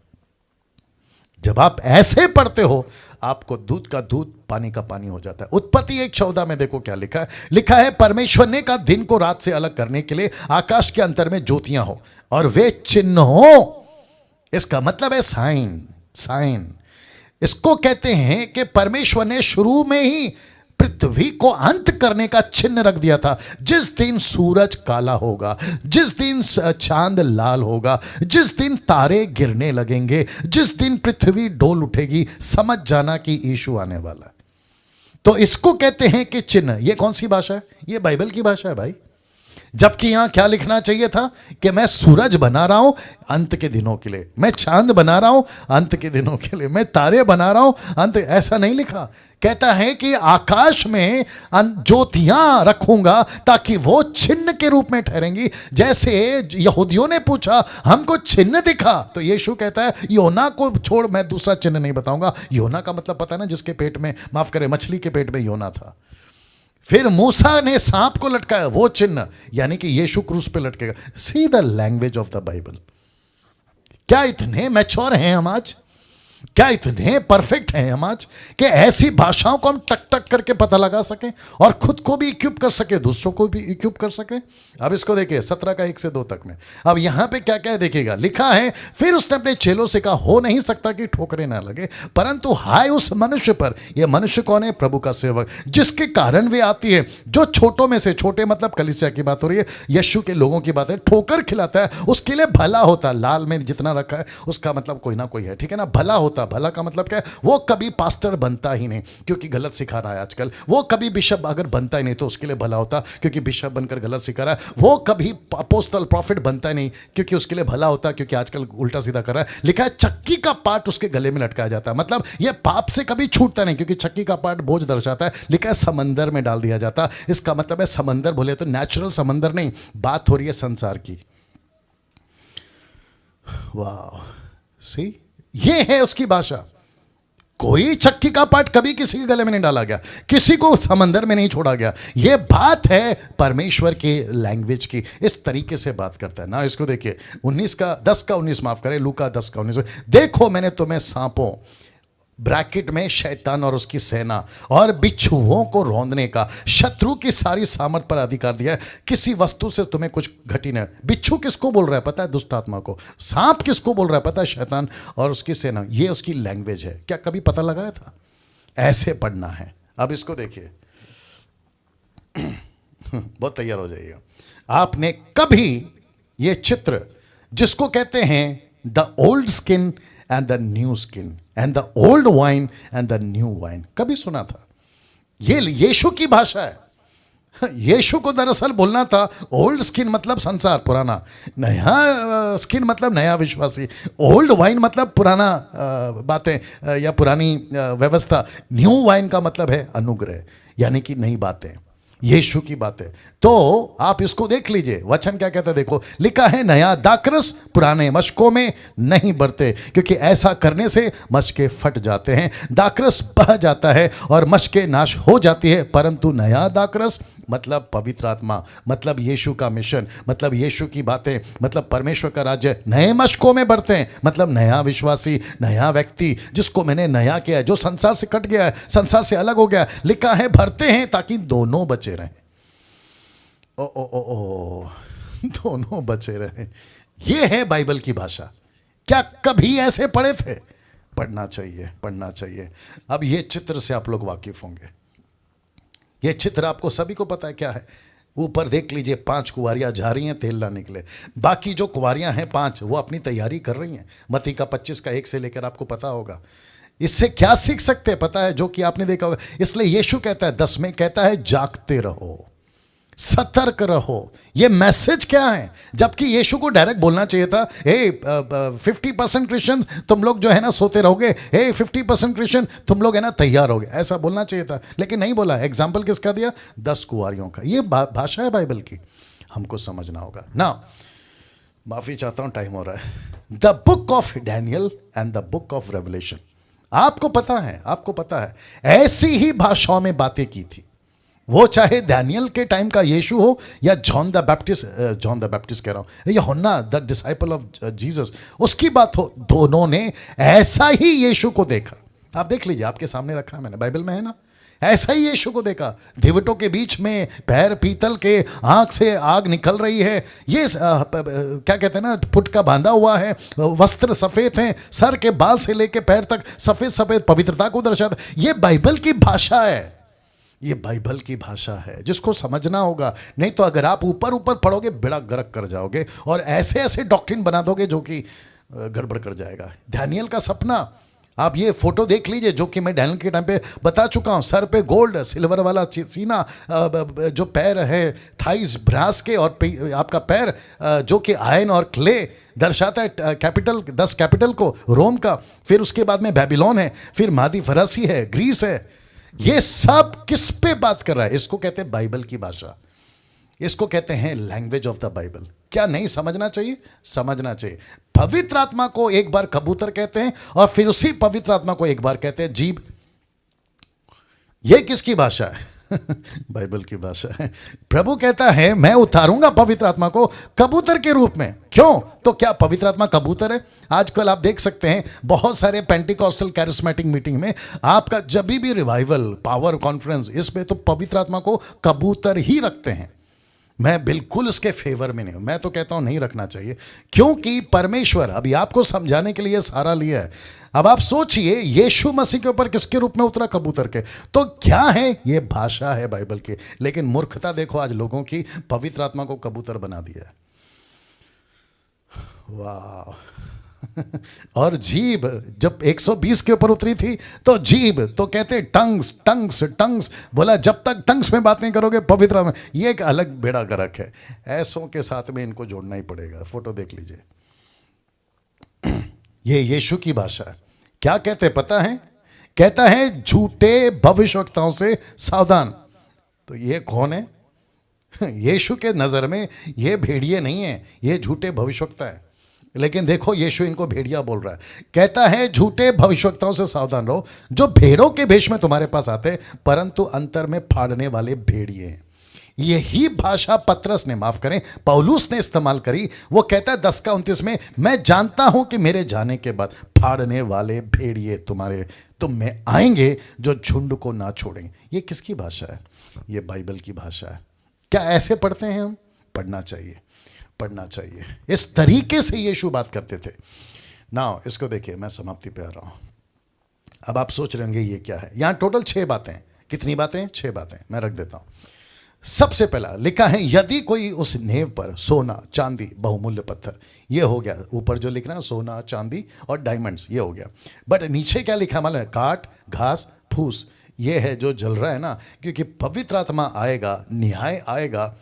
जब आप ऐसे पढ़ते हो, आपको दूध का दूध, पानी का पानी हो जाता है। उत्पत्ति 1:14 में देखो क्या लिखा है। लिखा है, परमेश्वर ने कहा दिन को रात से अलग करने के लिए आकाश के अंतर में ज्योतियां हो और वे चिन्ह हो। इसका मतलब है साइन। साइन इसको कहते हैं कि परमेश्वर ने शुरू में ही पृथ्वी को अंत करने का चिन्ह रख दिया था। जिस दिन सूरज काला होगा, जिस दिन चांद लाल होगा, जिस दिन तारे गिरने लगेंगे, जिस दिन पृथ्वी डोल उठेगी, समझ जाना कि यीशु आने वाला है। तो इसको कहते हैं कि चिन्ह। ये कौन सी भाषा है? ये बाइबल की भाषा है भाई। जबकि यहां क्या लिखना चाहिए था कि मैं सूरज बना रहा हूं अंत के दिनों के लिए, मैं चांद बना रहा हूं अंत के दिनों के लिए, मैं तारे बना रहा हूं अंत। ऐसा नहीं लिखा। कहता है कि आकाश में ज्योतियां रखूंगा ताकि वो चिन्ह के रूप में ठहरेंगी। जैसे यहूदियों ने पूछा हमको चिन्ह दिखा, तो यीशु कहता है योना को छोड़ मैं दूसरा चिन्ह नहीं बताऊंगा। योना का मतलब पता है ना, जिसके पेट में, माफ करें, मछली के पेट में योना था। फिर मूसा ने सांप को लटकाया, वो चिन्ह, यानी कि यीशु क्रूस पे लटकेगा। See the language of the Bible. क्या इतने मैच्योर हैं हम आज? क्या इतने परफेक्ट हैं हम आज कि ऐसी भाषाओं को हम टक टक करके पता लगा सकें और खुद को भी इक्विप कर सके, दूसरों को भी इक्विप कर सके? अब इसको देखिए 17 का 1 से 2 तक में। अब यहां पे क्या क्या देखिएगा, लिखा है, फिर उसने अपने चेलों से कहा, हो नहीं सकता कि ठोकरें ना लगे, परंतु हाय उस मनुष्य पर। यह मनुष्य कौन है? प्रभु का सेवक, जिसके कारण वे आती है, जो छोटों में से, छोटे मतलब कलीसिया की बात हो रही है, यीशु के लोगों की बात है, ठोकर खिलाता है, उसके लिए भला होता। लाल में जितना रखा है उसका मतलब कोई ना कोई है, ठीक है ना। भला होता, भला का मतलब क्या है? वो कभी पास्टर बनता ही नहीं क्योंकि गलत सिखा रहा है आजकल। वो कभी बिशप अगर बनता ही नहीं तो उसके लिए भला होता क्योंकि बिशप बनकर गलत सिखा रहा है। वो कभी अपोस्टल प्रॉफिट बनता ही नहीं क्योंकि उसके लिए भला होता क्योंकि आजकल उल्टा सीधा कर रहा है। लिखा है चक्की का पार्ट उसके गले में लटकाया जाता है, मतलब ये पाप से कभी छूटता नहीं क्योंकि चक्की का पार्ट बोझ दर्शाता है। लिखा है समंदर में डाल दिया जाता। इसका मतलब है समंदर बोले तो नेचुरल समंदर नहीं, बात हो रही है संसार की। वाह, सी, ये है उसकी भाषा। कोई चक्की का पार्ट कभी किसी के गले में नहीं डाला गया, किसी को समंदर में नहीं छोड़ा गया। यह बात है परमेश्वर के लैंग्वेज की। इस तरीके से बात करता है ना। इसको देखिए 10 का 19, माफ करें, लूका 10 का 19। देखो मैंने तुम्हें सांपों, ब्रैकेट में शैतान और उसकी सेना, और बिच्छुओं को रौंदने का, शत्रु की सारी सामर्थ पर अधिकार दिया है, किसी वस्तु से तुम्हें कुछ घटी नहीं। बिच्छू किसको बोल रहा है पता है? दुष्ट आत्मा को। सांप किसको बोल रहा है पता है? शैतान और उसकी सेना। ये उसकी लैंग्वेज है। क्या कभी पता लगाया था? ऐसे पढ़ना है। अब इसको देखिए बहुत तैयार हो जाइएगा। आपने कभी ये चित्र, जिसको कहते हैं the old skin and the new skin and the old wine and the new wine, कभी सुना था? ये यीशु की भाषा है। यीशु को दरअसल बोलना था ओल्ड स्किन मतलब संसार पुराना, नया स्किन मतलब नया विश्वासी, ओल्ड वाइन मतलब पुराना बातें या पुरानी व्यवस्था, न्यू वाइन का मतलब है अनुग्रह, यानी कि नई बातें, यीशु की बातें। तो आप इसको देख लीजिए, वचन क्या कहता है देखो। लिखा है नया दाखरस पुराने मशकों में नहीं बढ़ते, क्योंकि ऐसा करने से मशके फट जाते हैं, दाखरस बह जाता है और मशके नाश हो जाती है, परंतु नया दाखरस मतलब पवित्र आत्मा, मतलब यीशु का मिशन, मतलब यीशु की बातें, मतलब परमेश्वर का राज्य नए मशकों में बढ़ते हैं, मतलब नया विश्वासी, नया व्यक्ति जिसको मैंने नया किया है, जो संसार से कट गया है, संसार से अलग हो गया। लिखा है भरते हैं ताकि दोनों बचे रहें। ओ दोनों बचे रहें। ये है बाइबल की भाषा। क्या कभी ऐसे पढ़े थे? पढ़ना चाहिए, पढ़ना चाहिए। अब ये चित्र से आप लोग वाकिफ होंगे। ये चित्र आपको सभी को पता है क्या है। ऊपर देख लीजिए, 5 कुंवारियां जा रही हैं तेल लाने के लिए। बाकी जो कुंवारियां हैं 5, वो अपनी तैयारी कर रही हैं। मत्ती का 25 का 1 से लेकर आपको पता होगा। इससे क्या सीख सकते हैं पता है? जो कि आपने देखा होगा। इसलिए यीशु कहता है 10 में, कहता है जागते रहो, सतर्क रहो। ये मैसेज क्या है? जबकि यीशु को डायरेक्ट बोलना चाहिए था, हे 50% क्रिश्चियन तुम लोग जो है ना सोते रहोगे, हे 50% क्रिश्चियन तुम लोग है ना तैयार होगे, ऐसा बोलना चाहिए था। लेकिन नहीं बोला। एग्जाम्पल किसका दिया? 10 कुंवारियों का। ये भाषा है बाइबल की, हमको समझना होगा ना। माफी चाहता हूं, टाइम हो रहा है। The book of Daniel and the book of revelation, आपको पता है, आपको पता है, ऐसी ही भाषाओं में बातें की थी। वो चाहे डैनियल के टाइम का यीशु हो या जॉन द बैप्टिस्ट कह रहा हूं, या होना द डिसाइपल ऑफ जीसस, उसकी बात हो, दोनों ने ऐसा ही यीशु को देखा। आप देख लीजिए, आपके सामने रखा है मैंने, बाइबल में है ना। ऐसा ही यीशु को देखा। दिवटों के बीच में पैर पीतल के, आंख से आग निकल रही है। ये क्या कहते हैं ना, फुटका बांधा हुआ है, वस्त्र सफेद हैं, सर के बाल से लेके पैर तक सफेद सफेद, पवित्रता को दर्शाता। ये बाइबल की भाषा है। ये बाइबल की भाषा है जिसको समझना होगा। नहीं तो अगर आप ऊपर ऊपर पढ़ोगे बेड़ा गर्क कर जाओगे और ऐसे ऐसे डॉक्ट्रिन बना दोगे जो कि गड़बड़ कर जाएगा। डैनियल का सपना, आप ये फोटो देख लीजिए जो कि मैं डैनियल के टाइम पे बता चुका हूँ। सर पे गोल्ड सिल्वर वाला सीना, जो पैर है थाइस ब्रास के, और आपका पैर जो कि आयन और क्ले दर्शाता है कैपिटल, 10 कैपिटल को रोम का। फिर उसके बाद में बेबीलोन है, फिर मादी फरसी है, ग्रीस है। ये सब किस पे बात कर रहा है? इसको कहते हैं बाइबल की भाषा, इसको कहते हैं लैंग्वेज ऑफ द बाइबल। क्या नहीं समझना चाहिए? समझना चाहिए। पवित्र आत्मा को एक बार कबूतर कहते हैं और फिर उसी पवित्र आत्मा को एक बार कहते हैं जीभ। ये किसकी भाषा है? बाइबल की भाषा है। प्रभु कहता है मैं उतारूंगा पवित्र आत्मा को कबूतर के रूप में। क्यों? तो क्या पवित्र आत्मा कबूतर है? आजकल आप देख सकते हैं बहुत सारे पेंटिकॉस्टल कैरिस्मेटिक मीटिंग में आपका जब भी रिवाइवल, पावर कॉन्फ्रेंस, इसमें तो पवित्र आत्मा को कबूतर ही रखते हैं। मैं बिल्कुल उसके फेवर में नहीं हूं। मैं तो कहता हूं नहीं रखना चाहिए, क्योंकि परमेश्वर अभी आपको समझाने के लिए सारा लिया है। अब आप सोचिए, यीशु मसीह के ऊपर किसके रूप में उतरा? कबूतर के। तो क्या है? ये भाषा है बाइबल की। लेकिन मूर्खता देखो आज लोगों की, पवित्र आत्मा को कबूतर बना दिया है। वाह। और जीभ जब 120 के ऊपर उतरी थी तो जीभ तो कहते टंग्स टंग्स टंग्स, बोला जब तक टंग्स में बात नहीं करोगे पवित्र में। ये एक अलग बेड़ा गर्क है। ऐसों के साथ में इनको जोड़ना ही पड़ेगा। फोटो देख लीजिए। ये यीशु की भाषा है। क्या कहते पता है? कहता है झूठे भविष्यवक्ताओं से सावधान। तो ये कौन है? यीशु के नजर में ये भेड़िए नहीं है, ये झूठे भविष्यवक्ता है। लेकिन देखो यीशु इनको भेड़िया बोल रहा है। कहता है झूठे भविष्यवक्ताओं से सावधान रहो, जो भेड़ों के भेष में तुम्हारे पास आते परंतु अंतर में फाड़ने वाले भेड़िए हैं। यही भाषा पतरस ने, माफ करें, पौलुस ने इस्तेमाल करी। वो कहता है 10 का 29 में, मैं जानता हूं कि मेरे जाने के बाद फाड़ने वाले भेड़िए तुम में आएंगे जो झुंड को ना छोड़ेंगे। ये किसकी भाषा है? ये बाइबल की भाषा है। क्या ऐसे पढ़ते हैं हम? पढ़ना चाहिए, पढ़ना चाहिए। इस तरीके से यीशु बात करते थे ना। इसको देखिए, मैं समाप्ति पे आ रहा हूं। अब आप सोच रहे होंगे ये क्या है। यहां टोटल 6 बातें। कितनी बातें? 6 बातें। मैं रख देता हूं। सबसे पहला लिखा है, यदि कोई उस नेव पर सोना चांदी बहुमूल्य पत्थर, ये हो गया ऊपर जो लिख रहा है, सोना चांदी और डायमंड्स, ये हो गया। बट नीचे क्या लिखा है मालूम है? काट घास फूस, ये है जो जल रहा है ना, क्योंकि पवित्र आत्मा आएगा, न्याय आएगा,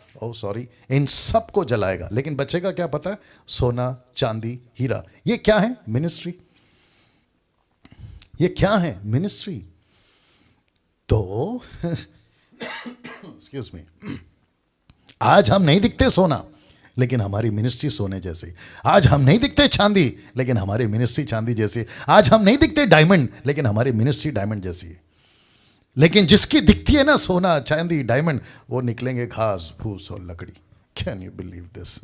इन सब को जलाएगा। लेकिन बचेगा क्या पता है? सोना चांदी हीरा। ये क्या है? मिनिस्ट्री। ये क्या है? मिनिस्ट्री। तो एक्सक्यूज मी, आज हम नहीं दिखते सोना, लेकिन हमारी मिनिस्ट्री सोने जैसी। आज हम नहीं दिखते चांदी, लेकिन हमारी मिनिस्ट्री चांदी जैसी। आज हम नहीं दिखते डायमंड, लेकिन हमारी मिनिस्ट्री डायमंड जैसी है। लेकिन जिसकी दिखती है ना सोना चांदी डायमंड, वो निकलेंगे घास फूस और लकड़ी। Can you believe this?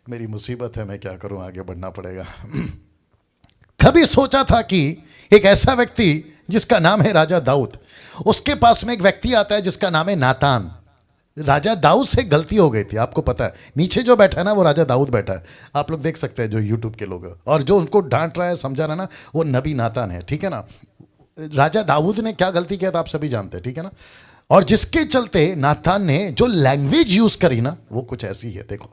मेरी मुसीबत है, मैं क्या करूं, आगे बढ़ना पड़ेगा। कभी सोचा था कि एक ऐसा व्यक्ति जिसका नाम है राजा दाऊद, उसके पास में एक व्यक्ति आता है जिसका नाम है नातान। राजा दाऊद से गलती हो गई थी, आपको पता है। नीचे जो बैठा है ना वो राजा दाऊद बैठा है, आप लोग देख सकते हैं जो यूट्यूब के लोग हैं। और जो उनको डांट रहा है, समझा रहा है ना, वो नबी नातान है, ठीक है ना। राजा दाऊद ने क्या गलती किया था आप सभी जानते हैं, ठीक है ना। और जिसके चलते नातान ने जो लैंग्वेज यूज करी ना वो कुछ ऐसी है, देखो।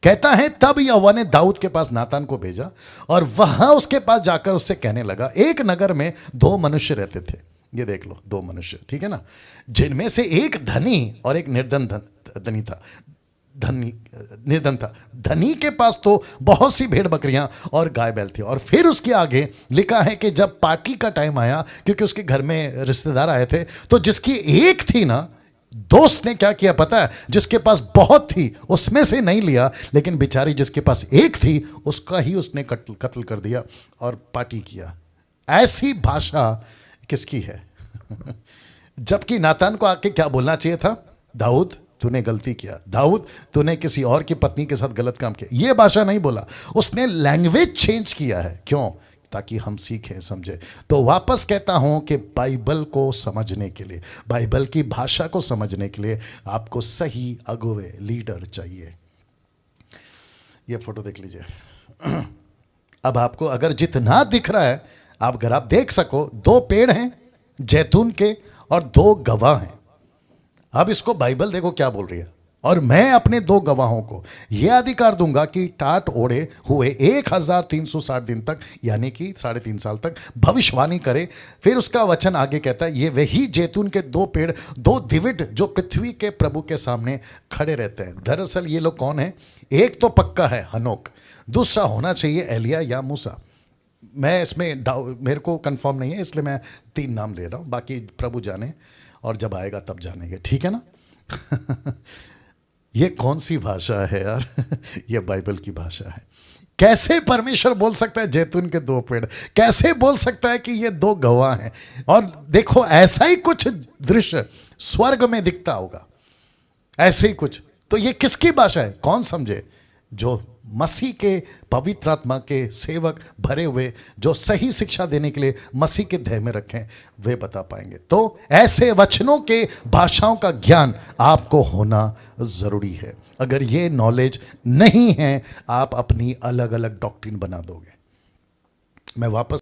कहता है तब यहोवा ने दाऊद के पास नातान को भेजा और वहां उसके पास जाकर उससे कहने लगा, एक नगर में दो मनुष्य रहते थे। ये देख लो, दो मनुष्य, ठीक है ना, जिनमें से एक धनी और एक धनी था। धनी निर्धन था। धनी के पास तो बहुत सी भेड़ बकरियां और गाय बैल थी। और फिर उसके आगे लिखा है कि जब पार्टी का टाइम आया, क्योंकि उसके घर में रिश्तेदार आए थे, तो जिसकी एक थी ना, दोस्त ने क्या किया पता है, जिसके पास बहुत थी उसमें से नहीं लिया, लेकिन बेचारी जिसके पास एक थी उसका ही उसने कत्ल कर दिया और पार्टी किया। ऐसी भाषा किसकी है? जबकि नातान को आके क्या बोलना चाहिए था, दाऊद तूने गलती किया, दाऊद तूने किसी और की पत्नी के साथ गलत काम किया। ये भाषा नहीं बोला, उसने लैंग्वेज चेंज किया है। क्यों? ताकि हम सीखें, समझे। तो वापस कहता हूं कि बाइबल को समझने के लिए, बाइबल की भाषा को समझने के लिए आपको सही अगुवे, लीडर चाहिए। ये फोटो देख लीजिए। अब आपको अगर जितना दिख रहा है, आप अगर आप देख सको, दो पेड़ हैं जैतून के और दो गवाह हैं। अब इसको बाइबल देखो क्या बोल रही है, और मैं अपने दो गवाहों को यह अधिकार दूंगा कि टाट ओढ़े हुए 1360 दिन तक, यानी कि 3.5 साल तक भविष्यवाणी करे। फिर उसका वचन आगे कहता है, ये वही जैतून के दो पेड़, दो दिविट जो पृथ्वी के प्रभु के सामने खड़े रहते हैं। दरअसल ये लोग कौन है? एक तो पक्का है हनोक, दूसरा होना चाहिए एलिया या मूसा। मैं इसमें मेरे को कंफर्म नहीं है, इसलिए मैं 3 नाम ले रहा हूं, बाकी प्रभु जाने, और जब आएगा तब जानेंगे, ठीक है ना। ये कौन सी भाषा है यार? ये बाइबल की भाषा है। कैसे परमेश्वर बोल सकता है जैतून के दो पेड़? कैसे बोल सकता है कि ये दो गवाह हैं? और देखो ऐसा ही कुछ दृश्य स्वर्ग में दिखता होगा, ऐसे ही कुछ। तो ये किसकी भाषा है? कौन समझे? जो मसीह के पवित्र आत्मा के सेवक भरे हुए, जो सही शिक्षा देने के लिए मसीह के ध्येय में रखें, वे बता पाएंगे। तो ऐसे वचनों के भाषाओं का ज्ञान आपको होना जरूरी है। अगर ये नॉलेज नहीं है, आप अपनी अलग अलग डॉक्ट्रिन बना दोगे। मैं वापस